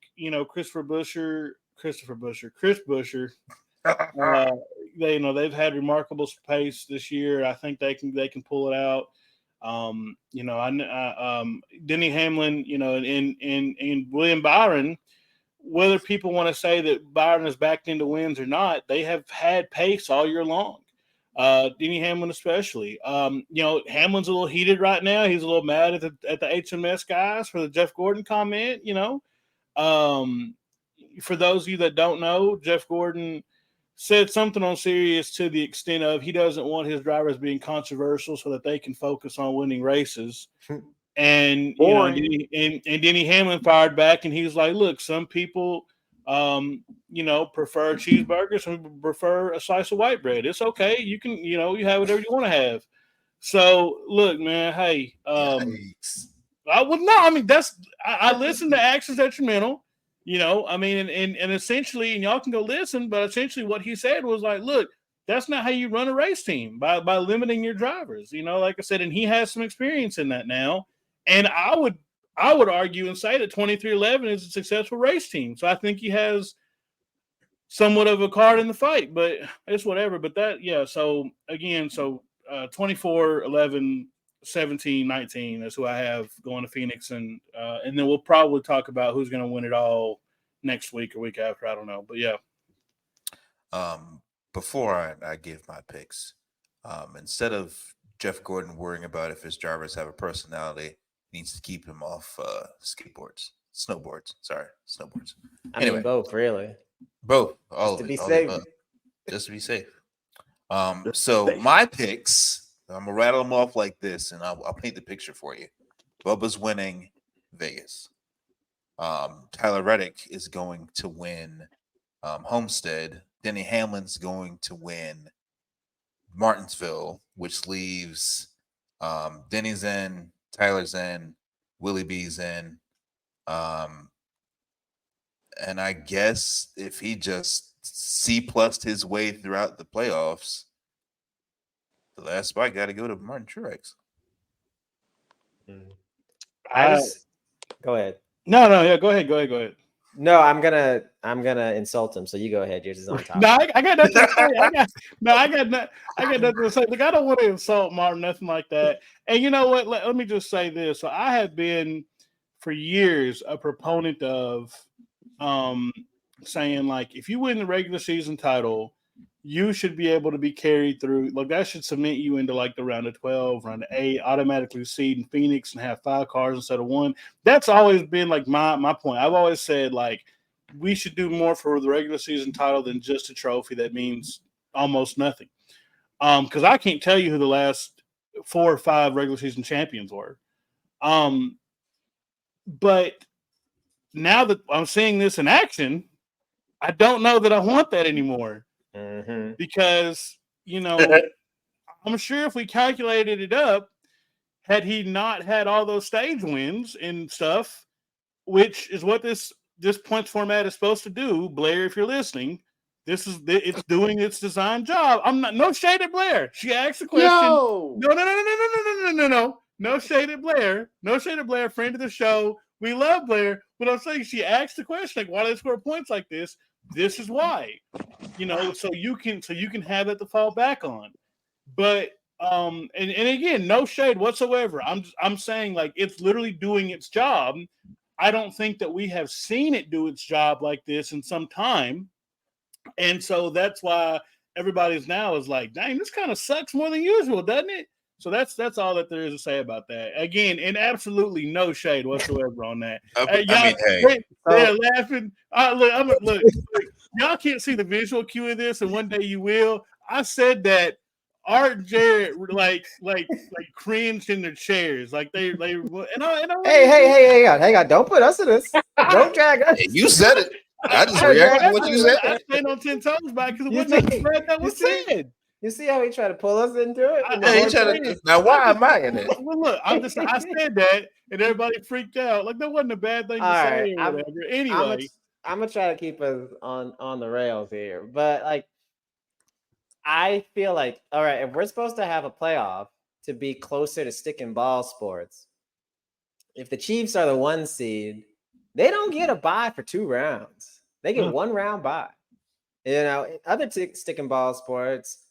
Chris Buescher. They've had remarkable pace this year. I think they can pull it out. Denny Hamlin, and William Byron. Whether people want to say that Byron is backed into wins or not, they have had pace all year long. Denny Hamlin especially. Hamlin's a little heated right now. He's a little mad at the HMS guys for the Jeff Gordon comment. For those of you that don't know, Jeff Gordon said something on Sirius to the extent of he doesn't want his drivers being controversial so that they can focus on winning races. And Denny Hamlin fired back, and he was like, "Look, some people." Prefer cheeseburgers, some people prefer a slice of white bread. It's okay. You can, you have whatever you want to have. So look, man, hey, I listen to Actions Detrimental, and essentially, and y'all can go listen, but essentially what he said was like, look, that's not how you run a race team by limiting your drivers, like I said, and he has some experience in that now. And I would argue and say that 23-11 is a successful race team. So I think he has somewhat of a card in the fight, but it's whatever. But that, yeah. So again, 24-11, 17-19. That's who I have going to Phoenix, and then we'll probably talk about who's going to win it all next week or week after. I don't know, but yeah. Before I give my picks, instead of Jeff Gordon worrying about if his drivers have a personality, he needs to keep him off snowboards. I Anyway, mean, both, really. Both, all Just to of be it, all safe. of it, just to be safe. So my picks, I'm gonna rattle them off like this, and I'll paint the picture for you. Bubba's winning Vegas. Tyler Reddick is going to win Homestead. Denny Hamlin's going to win Martinsville, which leaves Denny's in, Tyler's in, Willie B's in. And I guess if he just C-plussed his way throughout the playoffs, the last spot got to go to Martin Truex. Go ahead. No, yeah, go ahead. No, I'm gonna insult him. So you go ahead. Yours is on top. No, I got nothing to say. I got nothing to say. Look, I don't want to insult Martin, nothing like that. And you know what? Let me just say this. So I have been for years a proponent of saying, like, if you win the regular season title, you should be able to be carried through. Like, that should cement you into like the round of 12, round of 8, automatically seed in Phoenix and have 5 cars instead of 1. That's always been like my point. I've always said, like, we should do more for the regular season title than just a trophy that means almost nothing. Because I can't tell you who the last 4 or 5 regular season champions were. But now that I'm seeing this in action, I don't know that I want that anymore. Because, you know, I'm sure if we calculated it up, had he not had all those stage wins and stuff, which is what this points format is supposed to do, Blair, if you're listening, it's doing its design job. No shade at Blair. She asked the question. No shade at Blair. No shade at Blair, friend of the show. We love Blair, but I'm saying she asked the question, like, why do they score points like this? This is why. You know, so you can have it to fall back on. But and again, no shade whatsoever. I'm saying, like, it's literally doing its job. I don't think that we have seen it do its job like this in some time. And so that's why everybody's now is like, dang, this kind of sucks more than usual, doesn't it? So that's all that there is to say about that. Again, and absolutely no shade whatsoever on that. They're laughing. Look, y'all can't see the visual cue of this, and one day you will. I said that Art and Jared like cringed in their chairs, like they and I Hang on! Don't put us in this. Don't drag us. Hey, you said it. I just reacted to what you said. I stand on 10 toes back because it wasn't bad that was said. You see how he tried to pull us into it? Now, why am I in it? Well, look, I said that, and everybody freaked out. Like, that wasn't a bad thing to say or whatever. Anyway, I'm gonna try to keep us on the rails here, but like, I feel like, all right, if we're supposed to have a playoff to be closer to stick and ball sports, if the Chiefs are the 1 seed, they don't get a bye for 2 rounds. They get 1 round bye. You know, in other stick and ball sports,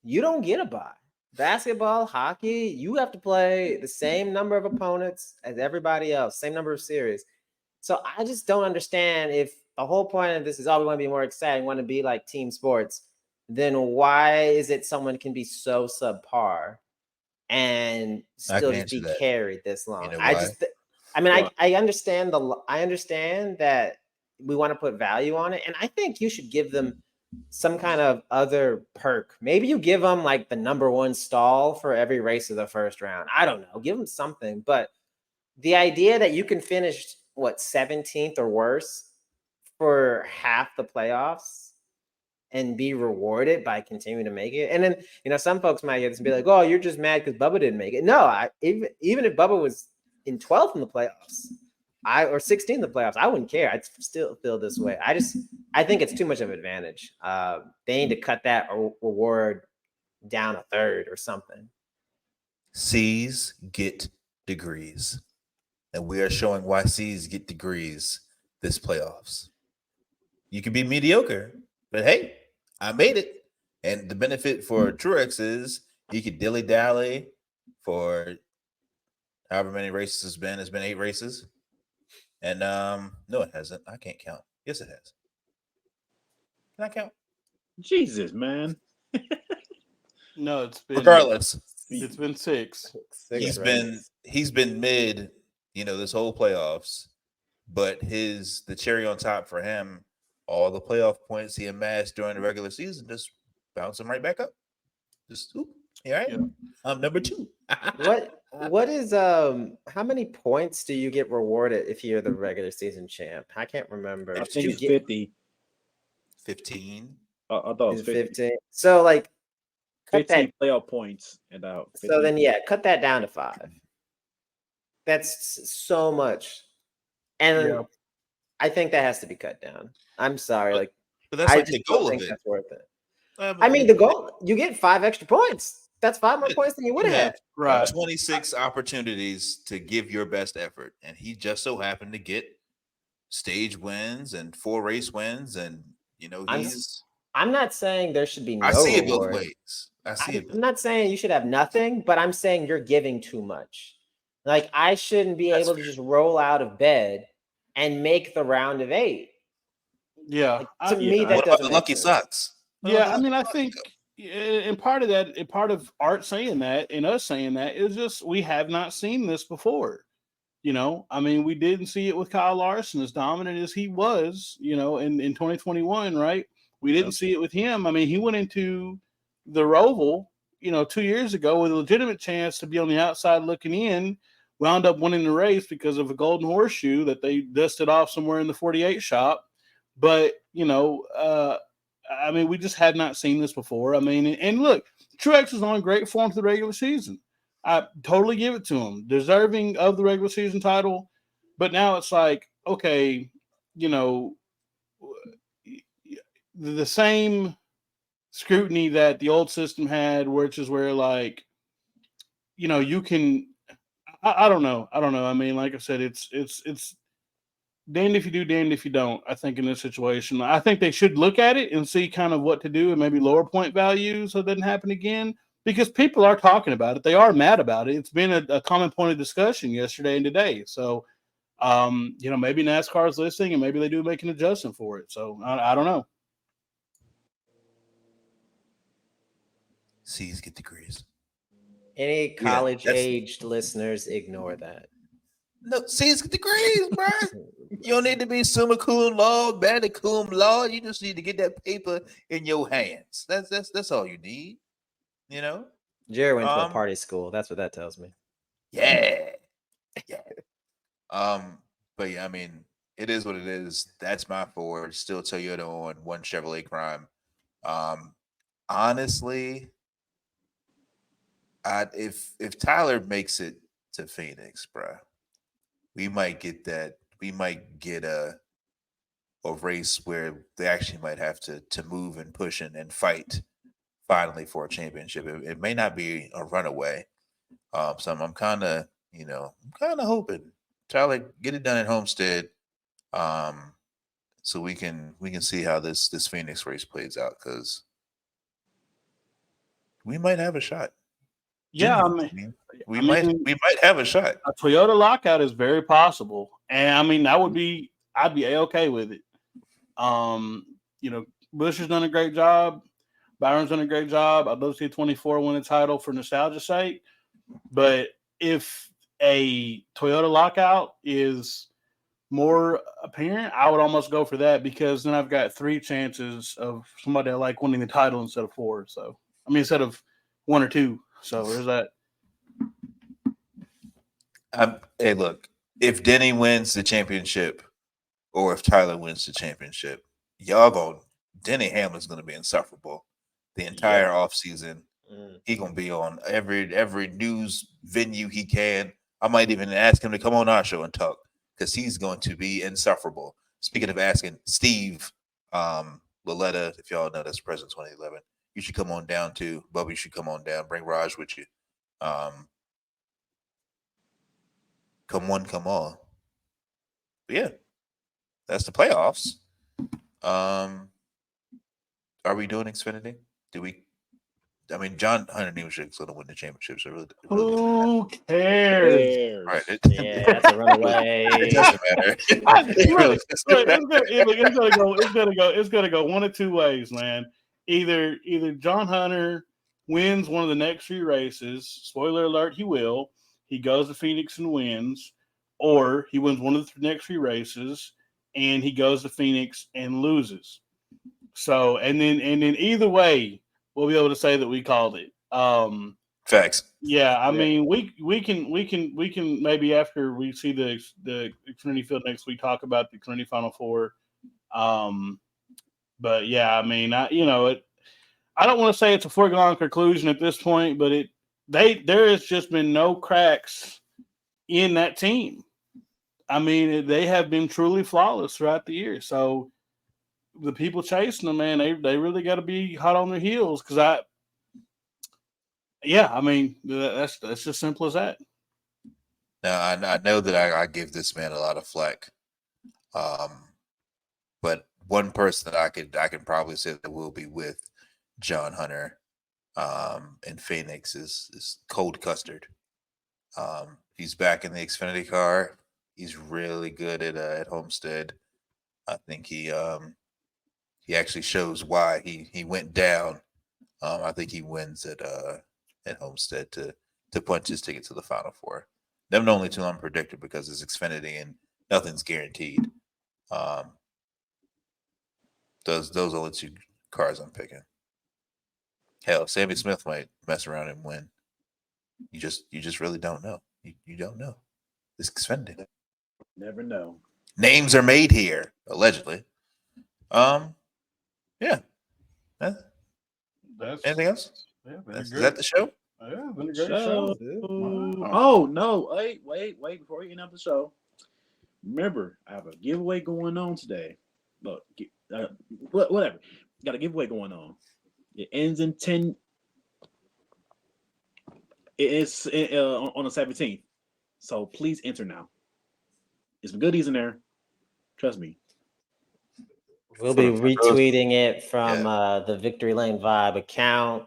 you don't get a bye. Basketball, hockey, you have to play the same number of opponents as everybody else, same number of series. So I just don't understand, if the whole point of this is, we want to be more exciting, want to be like team sports, then why is it someone can be so subpar and still just be carried this long? You know, I understand that we want to put value on it, and I think you should give them some kind of other perk. Maybe you give them like the number 1 stall for every race of the first round. I don't know. Give them something. But the idea that you can finish 17th or worse for half the playoffs and be rewarded by continuing to make it. And then, you know, some folks might get this and be like, oh, you're just mad because Bubba didn't make it. No, even if Bubba was in 12th in the playoffs, or 16th in the playoffs, I wouldn't care. I'd still feel this way. I think it's too much of an advantage. They need to cut that reward down a third or something. C's get degrees. And we are showing why C's get degrees this playoffs. You can be mediocre, but hey, I made it. And the benefit for Truex is he could dilly-dally for however many races it's been 8 races. And no, it hasn't. I can't count. Yes, it has. Can I count? Jesus, man. No, it's been Regardless, it's been 6. Six he's been mid, this whole playoffs. But the cherry on top for him, all the playoff points he amassed during the regular season, just bounce him right back up. Just all right. Yeah. I'm number 2. What is how many points do you get rewarded if you're the regular season champ? I can't remember. I think it's 50. 15. I thought it was 50. So like 15 playoff points and out. So then cut that down to 5. That's so much. And I think that has to be cut down. I'm sorry. But that's like the goal of it. That's worth it. I mean, the goal, you get 5 extra points. That's 5 more points than you would have had. Right. 26 opportunities to give your best effort. And he just so happened to get stage wins and 4 race wins. And, I'm not saying there should be no I see it reward. both ways. I'm not saying you should have nothing, but I'm saying you're giving too much. Like, I shouldn't be able to just roll out of bed and make the round of 8. Yeah. To me, that doesn't the lucky socks. Yeah, I mean, I think, and part of that, part of Art saying that and us saying that is just we have not seen this before. I mean, we didn't see it with Kyle Larson as dominant as he was, in 2021, right? We didn't see it with him. I mean, he went into the Roval, 2 years ago with a legitimate chance to be on the outside looking in, wound up winning the race because of a golden horseshoe that they dusted off somewhere in the 48 shop. But, I mean, we just had not seen this before. I mean, and look, Truex was on great form for the regular season. I totally give it to him. Deserving of the regular season title. But now it's like, okay, the same scrutiny that the old system had, which is where like, you can, I don't know. I mean, like I said, it's damned if you do, damned if you don't. I think in this situation, I think they should look at it and see kind of what to do and maybe lower point values so it doesn't happen again, because people are talking about it. They are mad about it. It's been a common point of discussion yesterday and today. So, maybe NASCAR is listening and maybe they do make an adjustment for it. So I don't know. C's get degrees. Any college-aged listeners, ignore that. No, C's get degrees, bro. You don't need to be summa cum laude, magna cum laude. You just need to get that paper in your hands. That's all you need. Jerry went to a party school. That's what that tells me. Yeah. But yeah, I mean, it is what it is. That's my Ford. Still Toyota on 1 Chevrolet Crime. Honestly, if Tyler makes it to Phoenix, bro, we might get that. We might get a race where they actually might have to move and push and fight finally for a championship. It may not be a runaway. So I'm kind of hoping Tyler get it done at Homestead, so we can see how this Phoenix race plays out, because we might have a shot. Yeah, we might have a shot. A Toyota lockout is very possible, and I mean I'd be A-okay with it. Busch has done a great job. Byron's done a great job. I'd love to see 24 win a title for nostalgia's sake. But if a Toyota lockout is more apparent, I would almost go for that, because then I've got 3 chances of somebody I like winning the title instead of 4. So, instead of 1 or 2. So there's that. Hey, look, if Denny wins the championship or if Tyler wins the championship, Denny Hamlin's going to be insufferable the entire offseason. He going to be on every news venue he can. I might even ask him to come on our show and talk, because he's going to be insufferable. Speaking of asking, Steve Loletta, if y'all know, that's President 2011. You should come on down too. Bubba, you should come on down. Bring Raj with you. Come one, come all. But yeah, that's the playoffs. Are we doing Xfinity? Do I mean, John Hunter Nemechek's going to win the championship. So it Who cares? right, Yeah, that's a runaway. It doesn't matter. Look, it's gonna go one of two ways, man. Either John Hunter wins one of the next few races. Spoiler alert, he will. He goes to Phoenix and wins, or he wins one of the next few races and he goes to Phoenix and loses. So and then either way, we'll be able to say that we called it. Facts. Yeah, I mean, we can maybe after we see the Xfinity field next week talk about the Xfinity Final Four. But yeah, I mean, I don't want to say it's a foregone conclusion at this point, but there has just been no cracks in that team. I mean, they have been truly flawless throughout the year. So the people chasing them, man, they really got to be hot on their heels because I mean, that's just simple as that. Now, I know that I give this man a lot of flack, but one person that I can probably say that will be with John Hunter in Phoenix is Cold Custard. He's back in the Xfinity car. He's really good at Homestead. I think he actually shows why he went down. I think he wins at Homestead to punch his ticket to the Final Four. Them the only two I'm predicting because it's Xfinity and nothing's guaranteed. Those are the only two cars I'm picking. Hell, Sammy Smith might mess around and win. You just really don't know. You don't know. It's Xfinity. Never know. Names are made here, allegedly. Yeah. Anything else? Yeah, Is that the show? Yeah, been a great show. Oh no! Wait! Before you end up the show, remember I have a giveaway going on today. Look, whatever. Got a giveaway going on. It ends in 10. It is on the 17th. So please enter now. There's some goodies in there. Trust me. We'll be retweeting it from the Victory Lane Vibe account.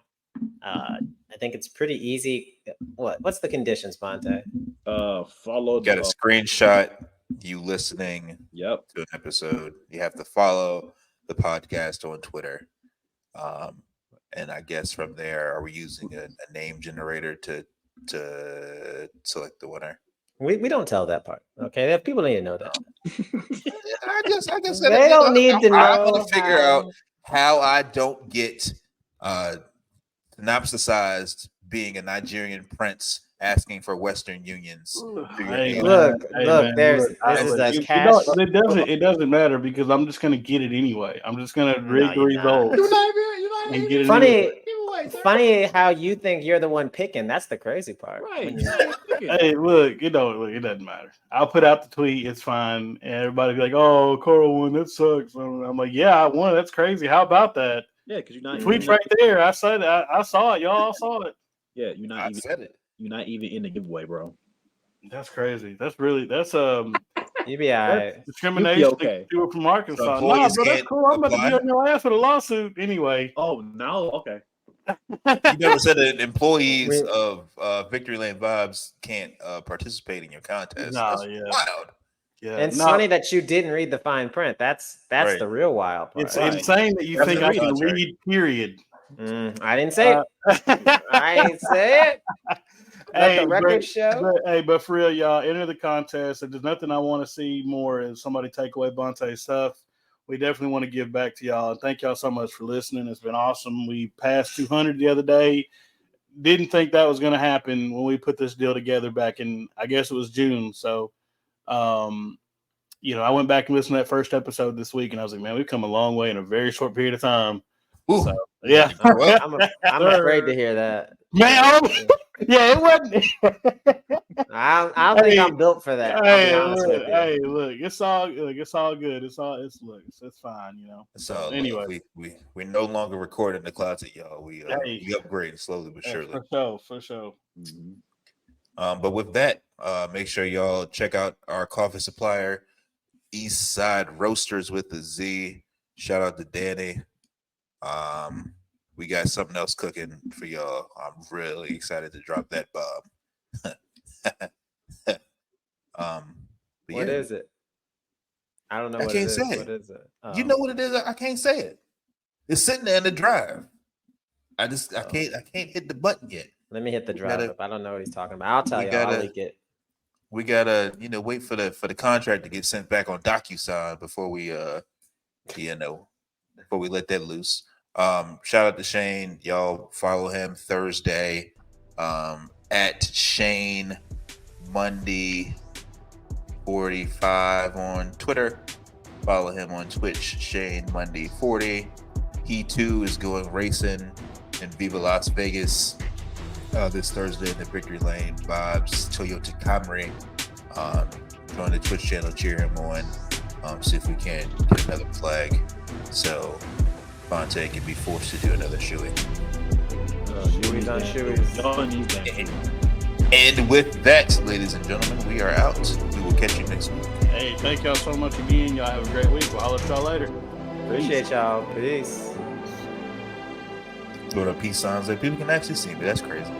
I think it's pretty easy. What's the conditions, Monte? Follow. Got a screenshot. You listening? Yep. To an episode. You have to follow the podcast on Twitter. And I guess from there, are we using a name generator to select the winner? We don't tell that part. Okay, people need to know that. I guess they don't need to know. I'm gonna figure out how I don't get synopsisized being a Nigerian prince asking for Western Unions. Look, this is a cash. It doesn't matter because I'm just gonna get it anyway. I'm just gonna read the results and get it. Funny how you think you're the one picking. That's the crazy part. Right. Hey, look, it doesn't matter. I'll put out the tweet. It's fine. And everybody be like, "Oh, Carl won. That sucks." I'm like, "Yeah, I won. That's crazy. How about that?" Yeah, because you're not. Tweet's right there. I said, I saw it. Y'all all saw it. Yeah, you're not. You're not even in the giveaway, bro. That's crazy. That's UBI discrimination. Okay. People from Arkansas. Nah, bro, that's cool. I'm about to be on your ass with a lawsuit anyway. Oh no, okay. You never said that employees of Victory Lane Vibes can't participate in your contest. That's wild. Yeah, and it's funny that you didn't read the fine print. That's right. The real wild part. It's insane that you think I can read. Period. I didn't say it. I didn't say it. Let the record show. But for real, y'all, enter the contest. If there's nothing I want to see more is somebody take away Bonte's stuff. We definitely want to give back to y'all. And thank y'all so much for listening. It's been awesome. We passed 200 the other day. Didn't think that was going to happen when we put this deal together back in, I guess it was June. So, I went back and listened to that first episode this week, and I was like, man, we've come a long way in a very short period of time. Ooh. So, yeah. I'm afraid to hear that. Man, yeah, it wasn't. I don't think I'm built for that. Look, it's all good. It's fine, So anyway, we're no longer recording in the closet, y'all. We upgrade slowly but surely. For sure. Mm-hmm. But with that, make sure y'all check out our coffee supplier, East Side Roasters with a Z. Shout out to Danny. we got something else cooking for y'all. I'm really excited to drop that bomb. What is it? I don't know I what can't it is. say it. What is it? You know what it is? I can't say it. It's sitting there in the drive. I can't hit the button yet. Let me hit the drive up. I don't know what he's talking about. I'll tell you. I'll leak it. We gotta, wait for the contract to get sent back on DocuSign before we before we let that loose. Shout out to Shane. Y'all follow him Thursday at Shane Monday 45 on Twitter. Follow him on Twitch, Shane Monday 40. He too is going racing in Viva Las Vegas this Thursday in the Victory Lane Vibes Toyota Camry. Join the Twitch channel, cheer him on. See if we can get another flag so Fonte can be forced to do another shoeing. Shoeys on shoeys. And with that, ladies and gentlemen, we are out. We will catch you next week. Hey, thank y'all so much again. Y'all have a great week. We'll holler at y'all later. Appreciate y'all. Peace. Go to peace signs that people can actually see me. That's crazy.